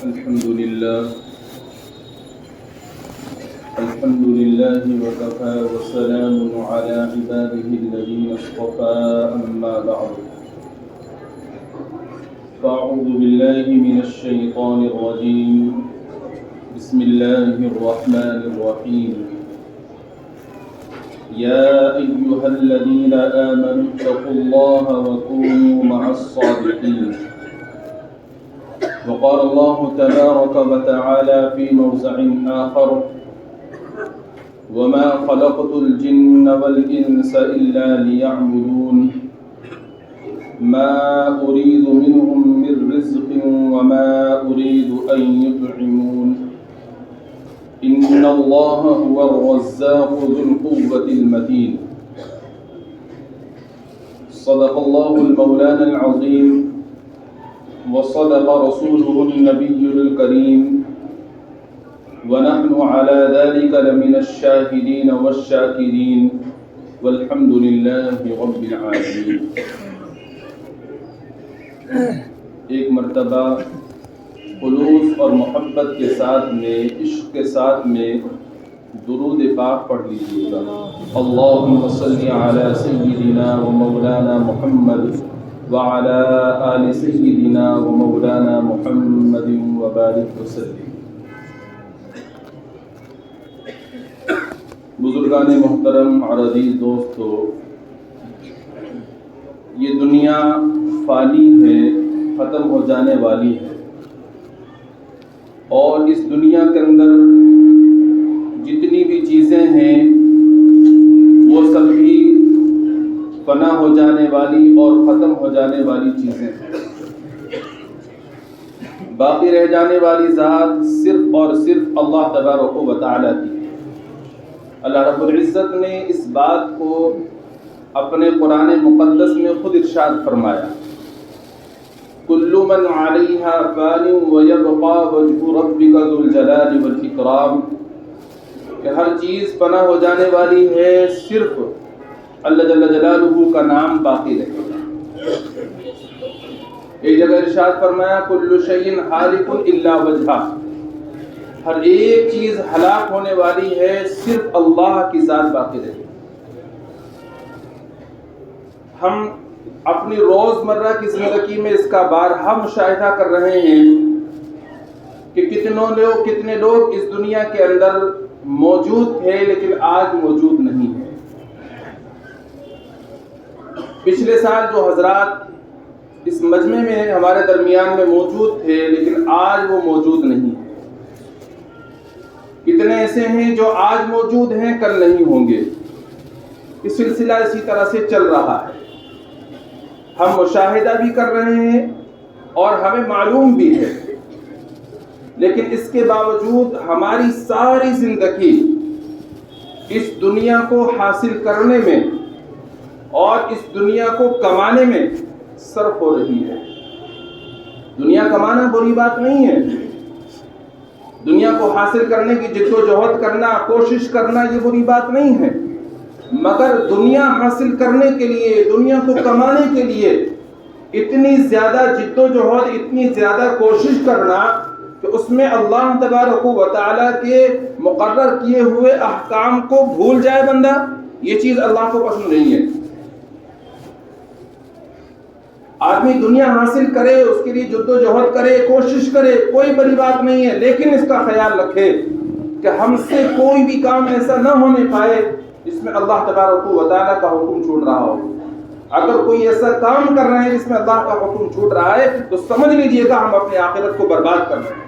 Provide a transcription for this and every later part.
الحمد لله وكفى وسلام على عباده الذين اصطفى أما بعد فأعوذ بالله من الشيطان الرجيم بسم الله الرحمن الرحيم يا أيها الذين آمنوا اتقوا الله وكونوا مع الصادقين وقال الله تبارك وتعالى في موضع آخر وما خلقت الجن والإنس إلا ليعبدون ما أريد منهم من رزق وما أريد أن يطعمون إن الله هو الرزاق ذو القوة المتين صدق الله المولانا العظيم وصدق رسوله النبي الكريم ونحن على ذلك لمن الشاهدين والشاكرين والحمد لله رب العالمين. ایک مرتبہ خلوص اور محبت کے ساتھ میں عشق کے ساتھ میں درود پاک پڑھ لیجیے گا. اللہم صلی علی سیدنا و مولانا محمد وعلى آل سيدنا ومولانا محمد وبارك وسلم. بزرگان محترم اور عزیز دوستو، یہ دنیا فانی ہے، ختم ہو جانے والی ہے، اور اس دنیا کے اندر جتنی بھی چیزیں ہیں وہ سب بھی فنا ہو جانے والی اور ختم ہو جانے والی چیزیں ہیں. باقی رہ جانے والی ذات صرف اور صرف اللہ تبارک و تعالی کی. اللہ رب العزت نے اس بات کو اپنے قرآن مقدس میں خود ارشاد فرمایا: کل من علیہا فان ویبقى وجہ ربک ذو الجلال والاکرام، کہ ہر چیز فنا ہو جانے والی ہے، صرف اللہ جل جلالہ کا نام باقی رہے گا. ایک جگہ ارشاد فرمایا: کل شیء ہالک الا وجہہ، ہر ایک چیز ہلاک ہونے والی ہے، صرف اللہ کی ذات باقی رہے گی. ہم اپنی روزمرہ کی زندگی میں اس کا بارہا مشاہدہ کر رہے ہیں کہ کتنے لوگ اس دنیا کے اندر موجود تھے لیکن آج موجود نہیں ہیں. پچھلے سال جو حضرات اس مجمع میں ہمارے درمیان میں موجود تھے لیکن آج وہ موجود نہیں ہیں. کتنے ایسے ہیں جو آج موجود ہیں کل نہیں ہوں گے. یہ سلسلہ اسی طرح سے چل رہا ہے. ہم مشاہدہ بھی کر رہے ہیں اور ہمیں معلوم بھی ہے، لیکن اس کے باوجود ہماری ساری زندگی اس دنیا کو حاصل کرنے میں اور اس دنیا کو کمانے میں صرف ہو رہی ہے. دنیا کمانا بری بات نہیں ہے، دنیا کو حاصل کرنے کی جد و جہد کرنا، کوشش کرنا، یہ بری بات نہیں ہے، مگر دنیا حاصل کرنے کے لیے، دنیا کو کمانے کے لیے اتنی زیادہ جد و جہد، اتنی زیادہ کوشش کرنا کہ اس میں اللہ تبارک و تعالیٰ کے مقرر کیے ہوئے احکام کو بھول جائے بندہ، یہ چیز اللہ کو پسند نہیں ہے. آدمی دنیا حاصل کرے، اس کے لیے جد و جہد کرے، کوشش کرے، کوئی بڑی بات نہیں ہے، لیکن اس کا خیال رکھے کہ ہم سے کوئی بھی کام ایسا نہ ہونے پائے جس میں اللہ تبارک و تعالیٰ کا حکم چھوٹ رہا ہو. اگر کوئی ایسا کام کر رہے ہیں جس میں اللہ کا حکم چھوٹ رہا ہے تو سمجھ لیجئے گا ہم اپنی آخرت کو برباد کر رہے ہیں.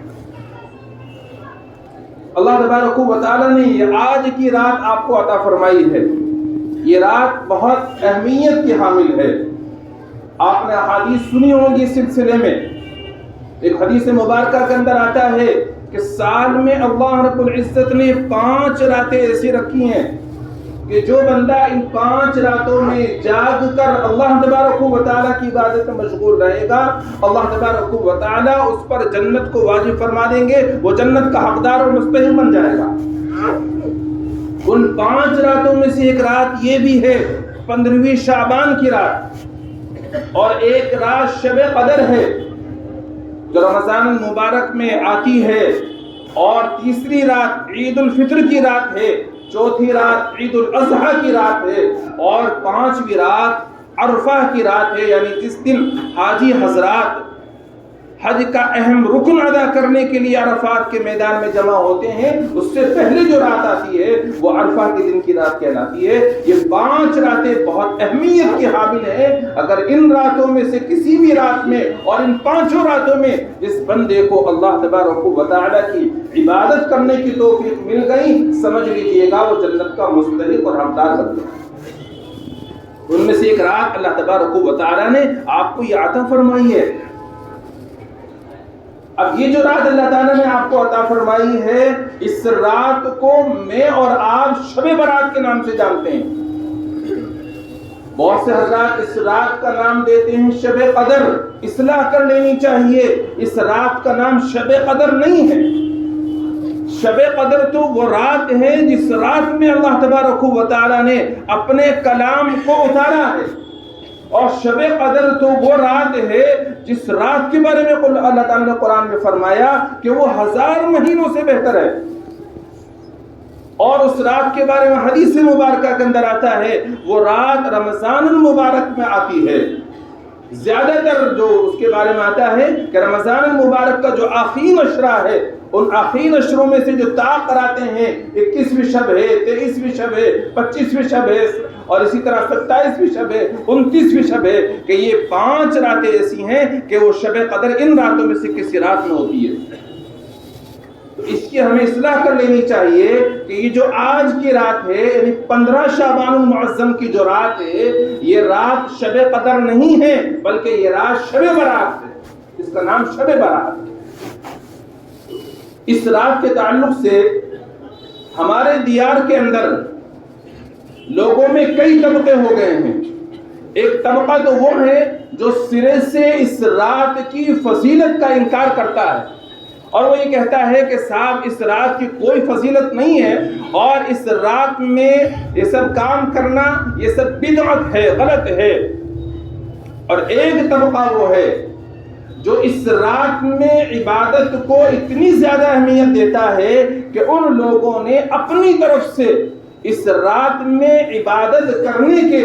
اللہ تبارک و تعالیٰ نے یہ آج کی رات آپ کو عطا فرمائی ہے. یہ رات بہت اہمیت کی حامل ہے. آپ نے احادیث سنی ہوگی اس سلسلے میں. ایک حدیث مبارکہ کے اندر آتا ہے کہ سال میں اللہ رب العزت نے 5 راتیں ایسی رکھی ہیں کہ جو بندہ ان 5 راتوں میں جاگ کر اللہ تبارک و تعالیٰ کی عبادت میں مشغول رہے گا، اللہ تبارک و تعالیٰ اس پر جنت کو واجب فرما دیں گے، وہ جنت کا حقدار اور مستحق بن جائے گا. ان 5 راتوں میں سے ایک رات یہ بھی ہے 15ویں شعبان کی رات، اور ایک رات شب قدر ہے. جو رمضان المبارک میں آتی ہے، اور تیسری رات عید الفطر کی رات ہے، چوتھی رات عید الاضحیٰ کی رات ہے، اور پانچویں رات عرفہ کی رات ہے، یعنی جس دن حاجی حضرات حج کا اہم رکن ادا کرنے کے لیے عرفات کے میدان میں جمع ہوتے ہیں، اس سے پہلے جو رات آتی ہے وہ عرفہ کے دن کی رات کہلاتی ہے۔ یہ 5 راتیں بہت اہمیت کی حامل ہیں۔ اگر ان راتوں میں سے کسی بھی رات میں اور ان 5 راتوں میں جس بندے کو اللہ تبارک و تعالیٰ کی عبادت کرنے کی توفیق مل گئی، سمجھ لیجئے گا وہ جنت کا مستحق اور حقدار بن گیا۔ ان میں سے ایک رات اللہ تبارک و تعالیٰ نے آپ کو یہ عطا فرمائی ہے۔ اب یہ جو رات اللہ تعالیٰ نے آپ کو عطا فرمائی ہے، اس رات کو میں اور آپ شب برات کے نام سے جانتے ہیں۔ بہت سے حضرات اس رات کا نام دیتے ہیں شب قدر۔ اصلاح کر لینی چاہیے، اس رات کا نام شب قدر نہیں ہے۔ شب قدر تو وہ رات ہے جس رات میں اللہ تبارک و تعالیٰ نے اپنے کلام کو اتارا ہے، اور شب قدر تو وہ رات ہے جس رات کے بارے میں اللہ تعالیٰ نے قرآن میں فرمایا کہ وہ 1000 مہینوں سے بہتر ہے، اور اس رات کے بارے میں حدیث مبارکہ کے اندر آتا ہے وہ رات رمضان المبارک میں آتی ہے۔ زیادہ تر جو اس کے بارے میں آتا ہے کہ رمضان المبارک کا جو آخری عشرہ ہے، ان آخری عشروں میں سے جو طاق کراتے ہیں، 21ویں شب ہے، 23ویں شب ہے، 25ویں شب ہے، اور اسی طرح 27ویں شب ہے، 29ویں شب ہے، کہ یہ 5 راتیں ایسی ہیں کہ وہ شب قدر ان راتوں میں سے کسی رات میں ہوتی ہے۔ تو اس کی ہمیں اصلاح کر لینی چاہیے کہ یہ جو آج کی رات ہے، یعنی 15 شعبان المعظم کی جو رات ہے، یہ رات شب قدر نہیں ہے، بلکہ یہ رات شب برات ہے۔ اس کا نام شب برات ہے۔ اس رات کے تعلق سے ہمارے دیار کے اندر لوگوں میں کئی طبقے ہو گئے ہیں۔ ایک طبقہ تو وہ ہے جو سرے سے اس رات کی فضیلت کا انکار کرتا ہے، اور وہ یہ کہتا ہے کہ صاحب اس رات کی کوئی فضیلت نہیں ہے، اور اس رات میں یہ سب کام کرنا یہ سب بدعت ہے، غلط ہے۔ اور ایک طبقہ وہ ہے جو اس رات میں عبادت کو اتنی زیادہ اہمیت دیتا ہے کہ ان لوگوں نے اپنی طرف سے اس رات میں عبادت کرنے کے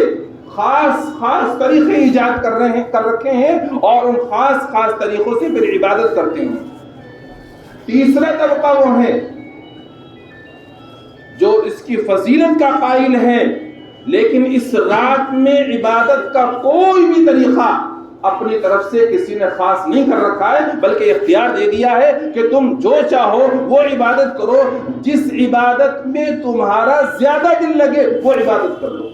خاص طریقے ایجاد کر رکھے ہیں، اور ان خاص طریقوں سے پھر عبادت کرتے ہیں۔ تیسرا طبقہ وہ ہے جو اس کی فضیلت کا قائل ہے، لیکن اس رات میں عبادت کا کوئی بھی طریقہ اپنی طرف سے کسی نے خاص نہیں کر رکھا ہے، بلکہ اختیار دے دیا ہے کہ تم جو چاہو وہ عبادت کرو، جس عبادت میں تمہارا زیادہ دل لگے وہ عبادت کر لو۔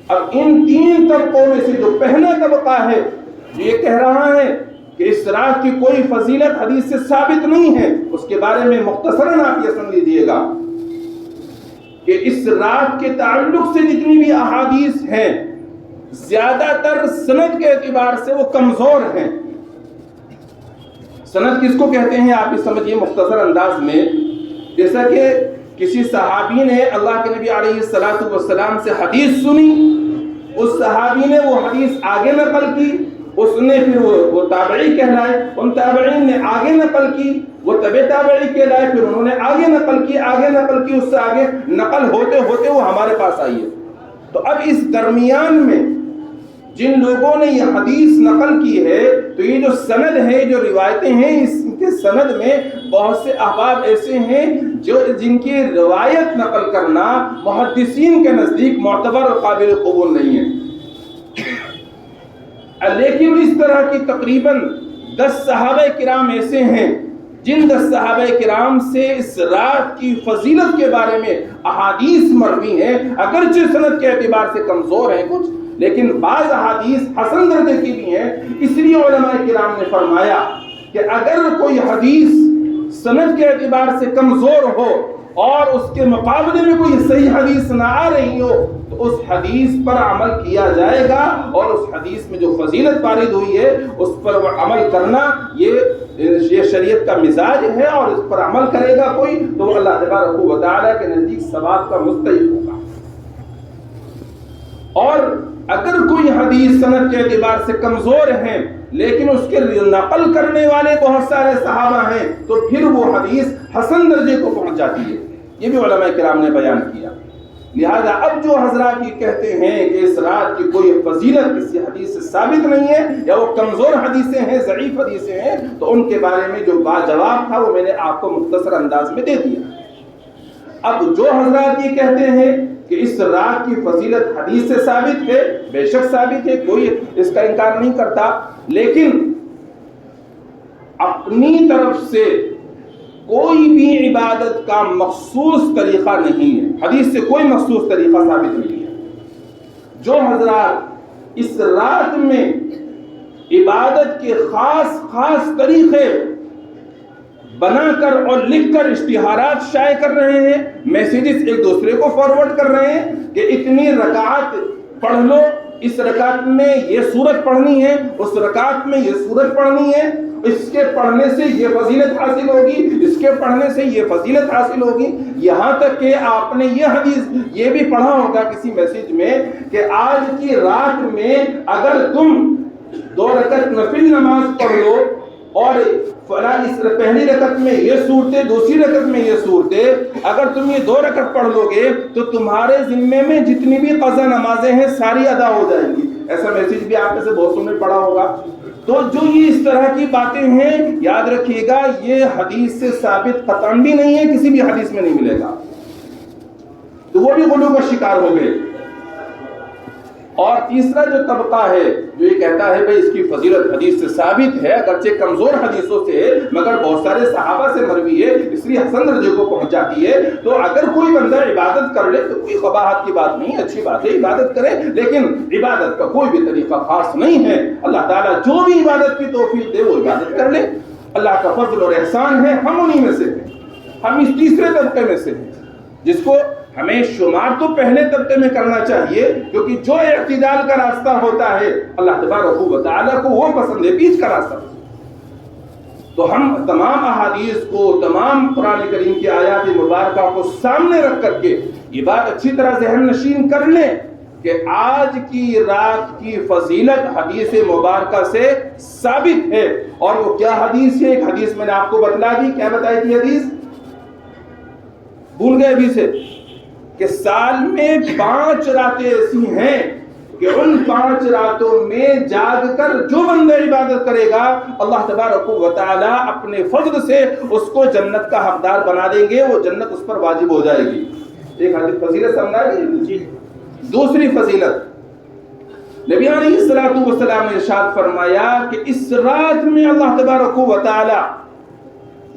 اب ان 3 طبقوں میں سے جو پہلا طبقہ ہے جو یہ کہہ رہا ہے کہ اس رات کی کوئی فضیلت حدیث سے ثابت نہیں ہے، اس کے بارے میں مختصراً آپ یہ سن لیجئے گا کہ اس رات کے تعلق سے جتنی بھی احادیث ہیں، زیادہ تر سند کے اعتبار سے وہ کمزور ہیں۔ سند کس کو کہتے ہیں آپ یہ سمجھیے مختصر انداز میں، جیسا کہ کسی صحابی نے اللہ کے نبی علیہ الصلوۃ والسلام سے حدیث سنی، اس صحابی نے وہ حدیث آگے نقل کی، اس نے پھر وہ تابعی کہلائے، ان تابعین نے آگے نقل کی، وہ تبع تابعی کہلائے، پھر انہوں نے آگے نقل کی، اس سے آگے نقل ہوتے ہوتے وہ ہمارے پاس آئی ہے۔ تو اب اس درمیان میں جن لوگوں نے یہ حدیث نقل کی ہے، تو یہ جو سند ہے، جو روایتیں ہیں، اس کے سند میں بہت سے احباب ایسے ہیں جن کی روایت نقل کرنا محدثین کے نزدیک معتبر اور قابل قبول نہیں ہے۔ لیکن اس طرح کی تقریباً 10 صحابہ کرام ایسے ہیں جن 10 صحابہ کرام سے اس رات کی فضیلت کے بارے میں احادیث مروی ہیں، اگرچہ سند کے اعتبار سے کمزور ہیں کچھ، لیکن بعض احادیث حسن درجے کی بھی ہیں۔ اس لیے علماء کرام نے فرمایا کہ اگر کوئی حدیث سند کے اعتبار سے کمزور ہو اور اس کے مقابلے میں کوئی صحیح حدیث نہ آ رہی ہو، تو اس حدیث پر عمل کیا جائے گا، اور اس حدیث میں جو فضیلت وارد ہوئی ہے اس پر عمل کرنا یہ شریعت کا مزاج ہے، اور اس پر عمل کرے گا کوئی تو وہ اللہ تبارک و تعالیٰ کے نزدیک ثواب کا مستحق ہوگا۔ اور اگر کوئی حدیث سند کے اعتبار سے کمزور ہے لیکن اس کے نقل کرنے والے بہت سارے صحابہ ہیں تو پھر وہ حدیث حسن درجے کو پہنچ جاتی ہے. یہ بھی علماء کرام نے بیان کیا. لہذا اب جو حضرات یہ کہتے ہیں کہ اس رات کی کوئی فضیلت کسی حدیث سے ثابت نہیں ہے یا وہ کمزور حدیثیں ہیں، ضعیف حدیثیں ہیں، تو ان کے بارے میں جو باجواب تھا وہ میں نے آپ کو مختصر انداز میں دے دیا. اب جو حضرات یہ کہتے ہیں کہ اس رات کی فضیلت حدیث سے ثابت ہے، بے شک ثابت ہے، کوئی اس کا انکار نہیں کرتا، لیکن اپنی طرف سے کوئی بھی عبادت کا مخصوص طریقہ نہیں ہے. حدیث سے کوئی مخصوص طریقہ ثابت نہیں ہے. جو حضرات اس رات میں عبادت کے خاص طریقے بنا کر اور لکھ کر اشتہارات شائع کر رہے ہیں، میسیجز ایک دوسرے کو فارورڈ کر رہے ہیں کہ اتنی رکعات پڑھ لو، اس رکعت میں یہ سورت پڑھنی ہے، اس رکعت میں یہ سورت پڑھنی ہے، اس کے پڑھنے سے یہ فضیلت حاصل ہوگی، اس کے پڑھنے سے یہ فضیلت حاصل ہوگی. یہاں تک کہ آپ نے یہ حدیث یہ بھی پڑھا ہوگا کسی میسیج میں کہ آج کی رات میں اگر تم 2 رکعت نفل نماز پڑھ لو اور اس پہلی رکعت میں یہ صورتیں، دوسری رکعت میں یہ صورتیں، اگر تم یہ 2 رکعت پڑھ لو گے تو تمہارے ذمے میں جتنی بھی قضا نمازیں ہیں ساری ادا ہو جائیں گی. ایسا میسیج بھی آپ میں سے بہت نے پڑھا ہوگا. تو جو یہ اس طرح کی باتیں ہیں یاد رکھیے گا یہ حدیث سے ثابت قطعاً بھی نہیں ہے، کسی بھی حدیث میں نہیں ملے گا. تو وہ بھی غلو کا شکار ہو گئے. اور تیسرا جو طبقہ ہے جو یہ کہتا ہے بھئی اس کی فضیلت حدیث سے ثابت ہے، اگرچہ کمزور حدیثوں سے ہے مگر بہت سارے صحابہ سے مروی ہے اس لیے حسن درجے کو پہنچ جاتی ہے. تو اگر کوئی بندہ عبادت کر لے تو کوئی قباحت کی بات نہیں، اچھی بات ہے، عبادت کرے، لیکن عبادت کا کوئی بھی طریقہ خاص نہیں ہے. اللہ تعالیٰ جو بھی عبادت کی توفیق دے وہ عبادت کر لے، اللہ کا فضل اور احسان ہے. ہم انہی میں سے ہیں، ہم اس تیسرے طبقے میں سے ہیں جس کو ہمیں شمار تو پہلے طبقے میں کرنا چاہیے، کیونکہ جو اعتدال کا راستہ ہوتا ہے اللہ تبارک و تعالیٰ کو وہ پسند ہے، بیچ کا راستہ. تو ہم تمام احادیث کو، تمام قرآن کریم کی آیات مبارکہ کو سامنے رکھ کر کے یہ بات اچھی طرح ذہن نشین کر لیں کہ آج کی رات کی فضیلت حدیث مبارکہ سے ثابت ہے. اور وہ کیا حدیث ہے؟ ایک حدیث میں نے آپ کو بتلا دی. کیا بتائی تھی حدیث؟ بھول گئے ابھی سے کہ سال میں 5 راتیں ایسی ہیں کہ ان 5 راتوں میں جاگ کر جو بندہ عبادت کرے گا اللہ تبارک و تعالیٰ اپنے فضل سے اس کو جنت کا حقدار بنا دیں گے، وہ جنت اس پر واجب ہو جائے گی. ایک حدیث فضیلت سمجھا گئی. دوسری فضیلت نبی علیہ الصلوۃ والسلام نے ارشاد فرمایا کہ اس رات میں اللہ تبارک و تعالیٰ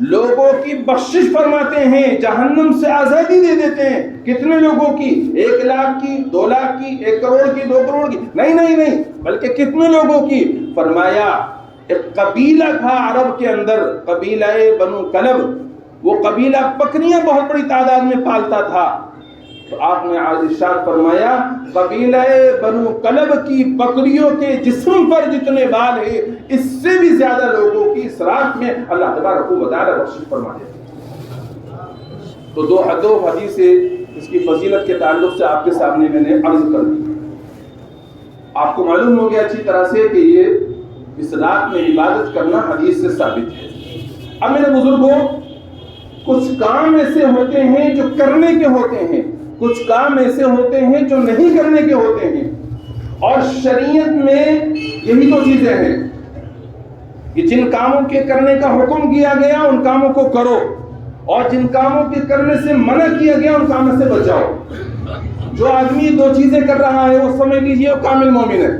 لوگوں کی بخشش فرماتے ہیں، جہنم سے آزادی دے دیتے ہیں. کتنے لوگوں کی؟ 1 لاکھ کی، 2 لاکھ کی، 1 کروڑ کی، 2 کروڑ کی؟ نہیں، بلکہ کتنے لوگوں کی؟ فرمایا ایک قبیلہ تھا عرب کے اندر، قبیلہ بنو کلب. وہ قبیلہ بکریاں بہت بڑی تعداد میں پالتا تھا. تو آپ نے ارشاد فرمایا قبیلہ بنو کلب کی بکریوں کے جسم پر جتنے بال ہیں اس سے بھی زیادہ لوگوں کی اس رات میں اللہ تبارک و تعالیٰ بخشش فرما دیتے. تو دو حدیثیں اس کی فضیلت کے تعلق سے آپ کے سامنے میں نے عرض کر دی. آپ کو معلوم ہو گیا اچھی طرح سے کہ یہ اس رات میں عبادت کرنا حدیث سے ثابت ہے. اب میرے بزرگوں کچھ کام ایسے ہوتے ہیں جو کرنے کے ہوتے ہیں، کچھ کام ایسے ہوتے ہیں جو نہیں کرنے کے ہوتے ہیں. اور شریعت میں یہی تو چیزیں ہیں کہ جن کاموں کے کرنے کا حکم کیا گیا ان کاموں کو کرو، اور جن کاموں کے کرنے سے منع کیا گیا ان کاموں سے بچاؤ. جو آدمی 2 چیزیں کر رہا ہے وہ سمجھ لیجیے وہ کامل مومن ہے.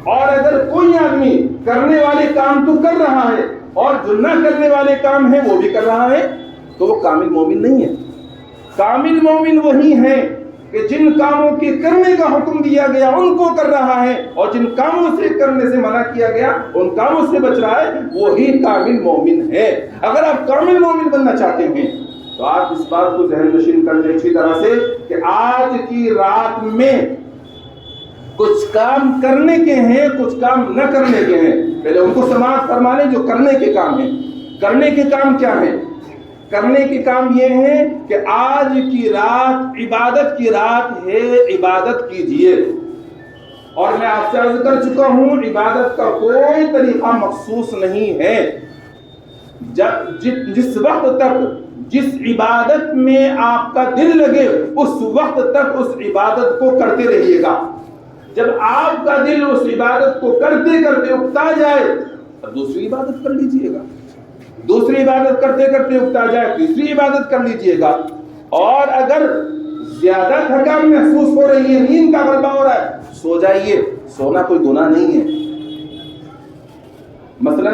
اور اگر کوئی آدمی کرنے والے کام تو کر رہا ہے اور جو نہ کرنے والے کام ہیں وہ بھی کر رہا ہے تو وہ کامل مومن نہیں ہے. کامل مومن وہی ہے کہ جن کاموں کے کرنے کا حکم دیا گیا ان کو کر رہا ہے اور جن کاموں سے کرنے سے منع کیا گیا ان کاموں سے بچ رہا ہے، وہی کامل مومن ہے. اگر آپ کامل مومن بننا چاہتے ہیں تو آپ اس بات کو ذہن نشین کر لیں اچھی طرح سے کہ آج کی رات میں کچھ کام کرنے کے ہیں، کچھ کام نہ کرنے کے ہیں. پہلے ان کو سماعت فرما لیں جو کرنے کے کام ہیں. کرنے کے کام کیا ہیں؟ کرنے کے کام یہ ہیں کہ آج کی رات عبادت کی رات ہے، عبادت کیجئے۔ اور میں آپ سے عرض کر چکا ہوں، عبادت کا کوئی طریقہ مخصوص نہیں ہے۔ جس وقت تک جس عبادت میں آپ کا دل لگے اس وقت تک اس عبادت کو کرتے رہیے گا۔ جب آپ کا دل اس عبادت کو کرتے کرتے اکتا جائے تو دوسری عبادت کر لیجئے گا، دوسری عبادت کرتے کرتے اکتا جائے تیسری عبادت کر لیجئے گا۔ اور اگر زیادہ تھکان محسوس ہو رہی ہے، نیند کا غلبہ ہو رہا ہے، سو جائیے، سونا کوئی گناہ نہیں ہے۔ مثلا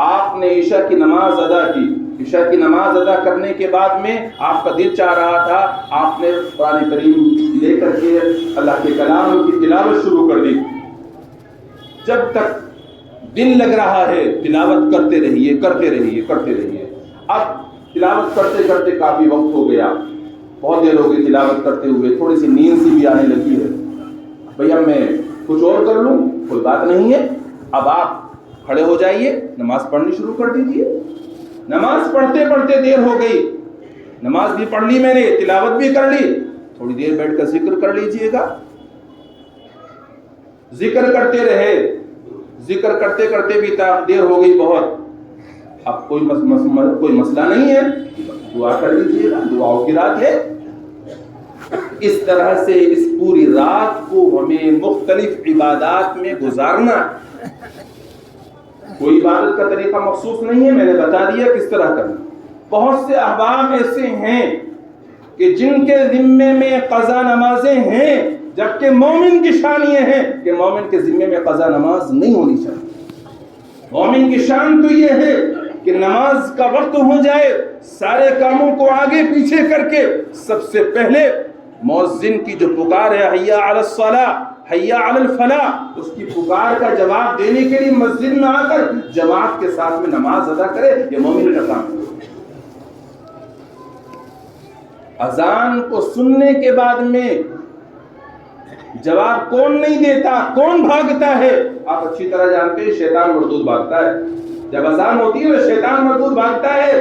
آپ نے عشاء کی نماز ادا کی، عشاء کی نماز ادا کرنے کے بعد میں آپ کا دل چاہ رہا تھا، آپ نے قرآن کریم لے کر کے اللہ کے کلام کی تلاوت شروع کر دی۔ جب تک دل لگ رہا ہے تلاوت کرتے رہیے کرتے رہیے کرتے رہیے۔ اب تلاوت کرتے کرتے کافی وقت ہو گیا، بہت دیر ہو گئی تلاوت کرتے ہوئے، تھوڑی سی نیند سی بھی آنے لگی ہے، بھیا میں کچھ اور کر لوں، کوئی بات نہیں ہے۔ اب آپ کھڑے ہو جائیے، نماز پڑھنی شروع کر دیجیے۔ نماز پڑھتے پڑھتے دیر ہو گئی، نماز بھی پڑھ لی میں نے، تلاوت بھی کر لی، تھوڑی دیر بیٹھ کر ذکر کر لیجیے گا۔ ذکر کرتے رہے، ذکر کرتے کرتے بھی دیر ہو گئی بہت، اب کوئی مسئلہ نہیں ہے، دعا کر لیجیے گا، دعاؤں کی رات ہے۔ اس طرح سے اس پوری رات کو ہمیں مختلف عبادات میں گزارنا ہے۔ کوئی عبادت کا طریقہ مخصوص نہیں ہے، میں نے بتا دیا کس طرح کرنا۔ بہت سے احباب ایسے ہیں کہ جن کے ذمے میں قضا نمازیں ہیں، جبکہ مومن کی شان یہ ہے کہ مومن کے ذمے میں قضا نماز نہیں ہونی چاہیے۔ مومن کی شان تو یہ ہے کہ نماز کا وقت ہو جائے، سارے کاموں کو آگے پیچھے کر کے سب سے پہلے مؤذن کی جو پکار ہے حی علی الصلاۃ حی علی الفلاح، اس کی پکار کا جواب دینے کے لیے مسجد میں آ کر جماعت کے ساتھ میں نماز ادا کرے، یہ مومن کا کام ہے۔ اذان کو سننے کے بعد میں جواب کون نہیں دیتا، کون بھاگتا ہے؟ آپ اچھی طرح جانتے ہیں، شیطان مردود بھاگتا ہے۔ جب اذان ہوتی ہے شیطان مردود بھاگتا ہے،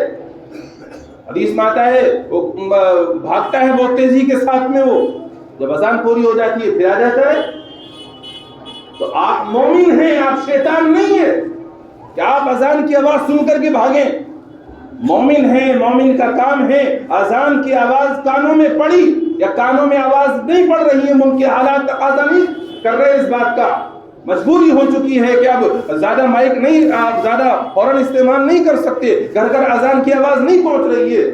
حدیث میں آتا ہے وہ بھاگتا ہے بہت تیزی کے ساتھ میں، وہ جب اذان پوری ہو جاتی ہے پھر آ جاتا ہے۔ تو آپ مومن ہیں، آپ شیطان نہیں ہیں کہ آپ اذان کی آواز سن کر کے بھاگیں۔ مومن ہیں، مومن کا کام ہے اذان کی آواز کانوں میں پڑی یا کانوں میں آواز نہیں پڑ رہی ہے، ممکن حالات تقاضا نہیں کر رہے اس بات کا، مجبوری ہو چکی ہے کہ اب زیادہ مائک نہیں، آپ زیادہ ہارن استعمال نہیں کر سکتے، گھر گھر اذان کی آواز نہیں پہنچ رہی ہے،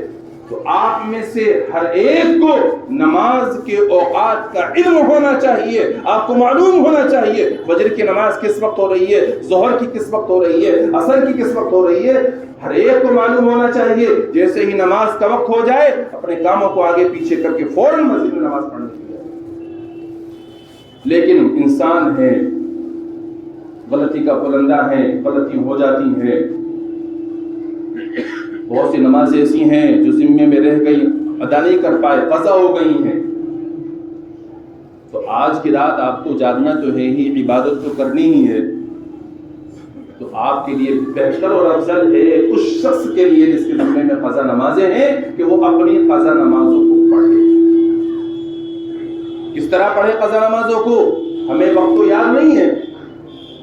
تو آپ میں سے ہر ایک کو نماز کے اوقات کا علم ہونا چاہیے۔ آپ کو معلوم ہونا چاہیے فجر کی نماز کس وقت ہو رہی ہے، ظہر کی کس وقت ہو رہی ہے، عصر کی کس وقت ہو رہی ہے، ہر ایک کو معلوم ہونا چاہیے۔ جیسے ہی نماز کا وقت ہو جائے اپنے کاموں کو آگے پیچھے کر کے فوراً مسجد میں نماز پڑھنے کی جائے۔ لیکن انسان ہے، غلطی کا پلندہ ہے، غلطی ہو جاتی ہیں۔ بہت سی نمازیں ایسی ہیں جو ذمے میں رہ گئی، ادا نہیں کر پائے، قضا ہو گئی ہیں۔ تو آج کی رات آپ کو جاگنا تو ہے ہی، عبادت تو کرنی ہی ہے، تو آپ کے لیے بہتر اور افضل ہے اس شخص کے لیے جس کے ذمے میں قضا نمازیں ہیں کہ وہ اپنی قضا نمازوں کو پڑھے۔ کس طرح پڑھے قضا نمازوں کو؟ ہمیں وقت تو یاد نہیں ہے،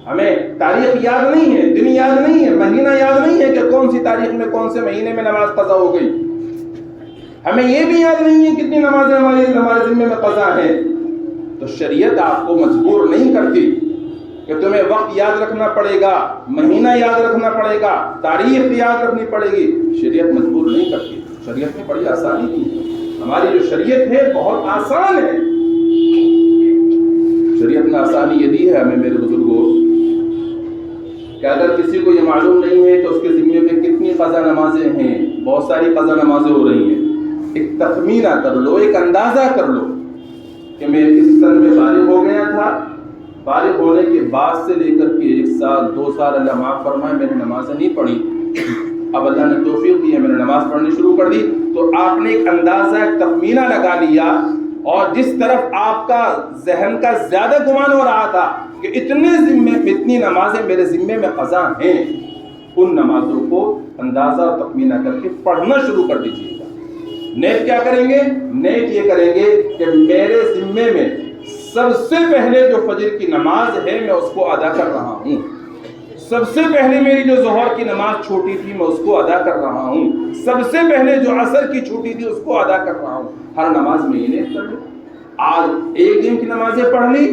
ہمیں تاریخ یاد نہیں ہے، دن یاد نہیں ہے، مہینہ یاد نہیں ہے کہ کون سی تاریخ میں کون سے مہینے میں نماز قضا ہو گئی، ہمیں یہ بھی یاد نہیں ہے کتنی نمازیں ہمارے ذمے میں قضا ہیں۔ تو شریعت آپ کو مجبور نہیں کرتی کہ تمہیں وقت یاد رکھنا پڑے گا، مہینہ یاد رکھنا پڑے گا، تاریخ یاد رکھنی پڑے گی، شریعت مجبور نہیں کرتی۔ شریعت میں بڑی آسانی دی ہے، ہماری جو شریعت ہے بہت آسان ہے۔ شریعت نے آسانی یہ دی ہے ہمیں میرے بزرگوں کہ اگر کسی کو یہ معلوم نہیں ہے کہ اس کے ذمے میں کتنی قضا نمازیں ہیں، بہت ساری قضا نمازیں ہو رہی ہیں، ایک تخمینہ کر لو، ایک اندازہ کر لو کہ میں اس سن میں بالغ ہو گیا تھا، بالغ ہونے کے بعد سے لے کر کے 1 سال 2 سال اللہ معاف فرمائے میں نے نمازیں نہیں پڑھی، اب اللہ نے توفیق دی ہے میں نے نماز پڑھنی شروع کر دی، تو آپ نے ایک اندازہ، ایک تخمینہ لگا لیا، اور جس طرف آپ کا ذہن کا زیادہ گمان ہو رہا تھا کہ اتنی نمازیں میرے ذمے میں قضا ہیں، ان نمازوں کو اندازہ اور تخمینہ کر کے پڑھنا شروع کر دیجیے گا۔ نیت کیا کریں گے؟ نیت یہ کریں گے کہ میرے ذمے میں سب سے پہلے جو فجر کی نماز ہے میں اس کو ادا کر رہا ہوں، سب سے پہلے میری جو ظہر کی نماز چھوٹی تھی میں اس کو ادا کر رہا ہوں، سب سے پہلے جو عصر کی چھوٹی تھی اس کو ادا کر رہا ہوں۔ ہر نماز میں یہ نیت کر لوں۔ آج ایک دن کی نمازیں پڑھ لی،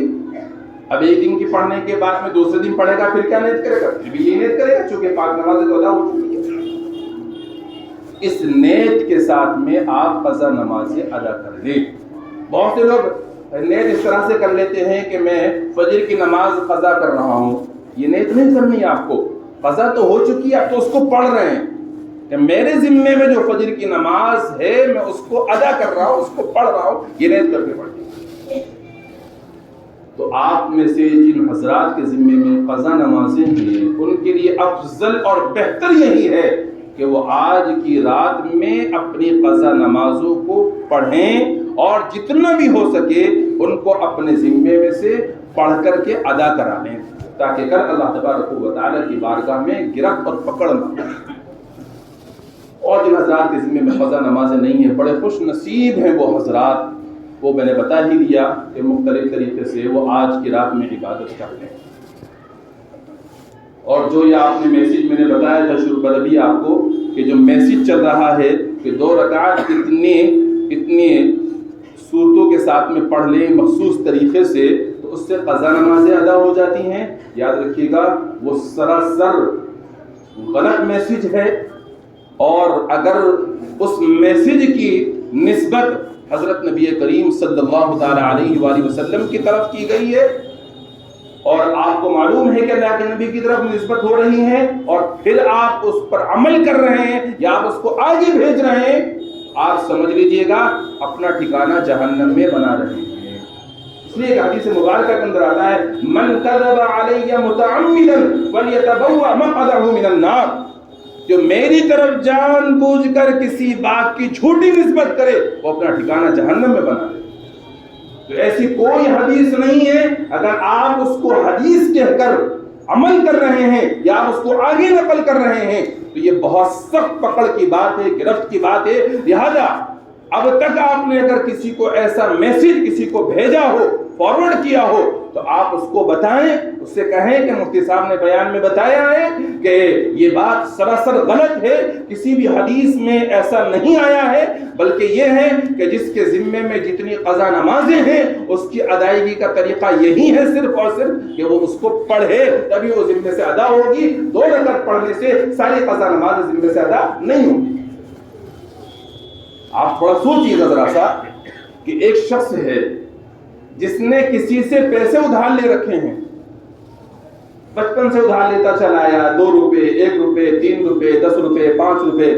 اب ایک دن کی پڑھنے کے بعد میں دوسرے دن پڑھے گا، پھر کیا نیت کرے گا؟ پھر بھی یہ نیت کرے گا، چونکہ پاک نمازیں تو ادا ہو چکی ہے۔ اس نیت کے ساتھ میں آپ قضا نمازیں ادا کر لیں۔ بہت سے لوگ نیت اس طرح سے کر لیتے ہیں کہ میں فجر کی نماز قضا کر رہا ہوں۔ یہ نیت نہیں کرنی ہے آپ کو، قضا تو ہو چکی ہے، اب تو اس کو پڑھ رہے ہیں کہ میرے ذمے میں جو فجر کی نماز ہے میں اس کو ادا کر رہا ہوں، اس کو پڑھ رہا ہوں، یہ نیت کر کے پڑھیں۔ تو آپ میں سے جن حضرات کے ذمے میں قضا نمازیں ہیں ان کے لیے افضل اور بہتر یہی ہے کہ وہ آج کی رات میں اپنی قضا نمازوں کو پڑھیں اور جتنا بھی ہو سکے ان کو اپنے ذمے میں سے پڑھ کر کے ادا کرا لیں، تاکہ کل اللہ تبارک و تعالیٰ کی بارگاہ میں گرفت اور پکڑ نہ ہو۔ اور جن حضرات کے ذمے میں قضا نمازیں نہیں ہیں، بڑے خوش نصیب ہیں وہ حضرات، وہ میں نے بتا ہی دیا کہ مختلف طریقے سے وہ آج کی رات میں عبادت کرتے ہیں۔ اور جو یہ آپ نے میسیج میں نے بتایا تھا شروع پر ابھی آپ کو کہ جو میسیج چل رہا ہے کہ 2 رکعت اتنی صورتوں کے ساتھ میں پڑھ لیں مخصوص طریقے سے تو اس سے قضا نمازیں ادا ہو جاتی ہیں، یاد رکھیے گا وہ سراسر غلط میسیج ہے۔ اور اگر اس میسیج کی نسبت حضرت نبی کریم صلی اللہ تعالی علیہ وآلہ وسلم کی طرف کی گئی ہے اور آپ کو معلوم ہے کہ اللہ کے نبی کی طرف نسبت ہو رہی ہے اور پھر آپ اس پر عمل کر رہے ہیں یا آپ اس کو آگے بھیج رہے ہیں، آپ سمجھ لیجئے گا اپنا ٹھکانہ جہنم میں بنا رہے ہیں۔ اس لیے ایک حدیث مبارکہ کے اندر آتا ہے من کذب علی متعمدا فلیتبوأ مقعدہ من النار، جو میری طرف جان بوجھ کر کسی بات کی جھوٹی نسبت کرے وہ اپنا ٹھکانہ جہنم میں بنا لے۔ تو ایسی کوئی حدیث نہیں ہے، اگر آپ اس کو حدیث کہہ کر عمل کر رہے ہیں یا آپ اس کو آگے نقل کر رہے ہیں تو یہ بہت سخت پکڑ کی بات ہے، گرفت کی بات ہے۔ لہذا اب تک آپ نے اگر کسی کو ایسا میسیج کسی کو بھیجا ہو، فارورڈ کیا ہو تو آپ اس کو بتائیں، اس سے کہیں کہ مفتی صاحب نے بیان میں بتایا ہے کہ یہ بات سراسر غلط ہے، کسی بھی حدیث میں ایسا نہیں آیا ہے، بلکہ یہ ہے کہ جس کے ذمے میں جتنی قضا نمازیں ہیں اس کی ادائیگی کا طریقہ یہی ہے صرف اور صرف کہ وہ اس کو پڑھے، تبھی وہ ذمے سے ادا ہوگی۔ 2 رکعت پڑھنے سے ساری قضا نماز ذمے سے ادا نہیں ہوگی۔ آپ تھوڑا سوچئے ذرا سا کہ ایک شخص ہے جس نے کسی سے پیسے ادھار لے رکھے ہیں، بچپن سے ادھار لیتا چلا آیا، 2 روپے، 1 روپے، 3 روپے، 10 روپے، 5 روپے،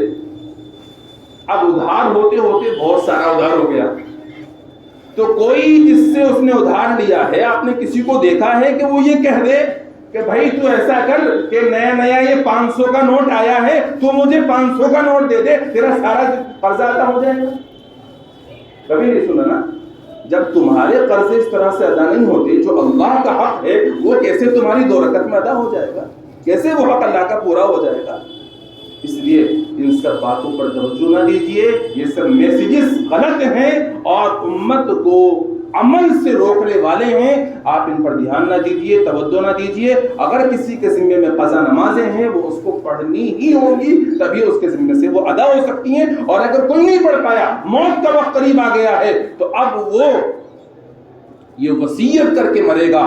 اب ادھار ہوتے ہوتے بہت سارا ادھار ہو گیا۔ تو کوئی جس سے اس نے ادھار لیا ہے، آپ نے کسی کو دیکھا ہے کہ وہ یہ کہہ دے کہ بھائی تو ایسا کر کہ نیا یہ 500 کا نوٹ آیا ہے تو مجھے 500 کا نوٹ دے دے، تیرا سارا قرضہ ادا ہو جائے گا؟ کبھی نہیں سنا نا؟ جب تمہارے قرضے اس طرح سے ادا نہیں ہوتے، جو اللہ کا حق ہے وہ کیسے تمہاری 2 رکعت میں ادا ہو جائے گا؟ کیسے وہ حق اللہ کا پورا ہو جائے گا؟ اس لیے ان سب باتوں پر توجہ نہ دیجیے، یہ سب میسیجز غلط ہیں اور امت کو عمل سے روکنے والے ہیں، آپ ان پر دھیان نہ دیجیے، توجہ نہ دیجیے۔ اگر کسی کے ذمے میں قضا نمازیں ہیں وہ اس کو پڑھنی ہی ہوں گی، تبھی اس کے ذمے سے وہ ادا ہو سکتی ہیں، اور اگر کوئی نہیں پڑھ پایا، موت کا وقت قریب آ گیا ہے تو اب وہ یہ وصیت کر کے مرے گا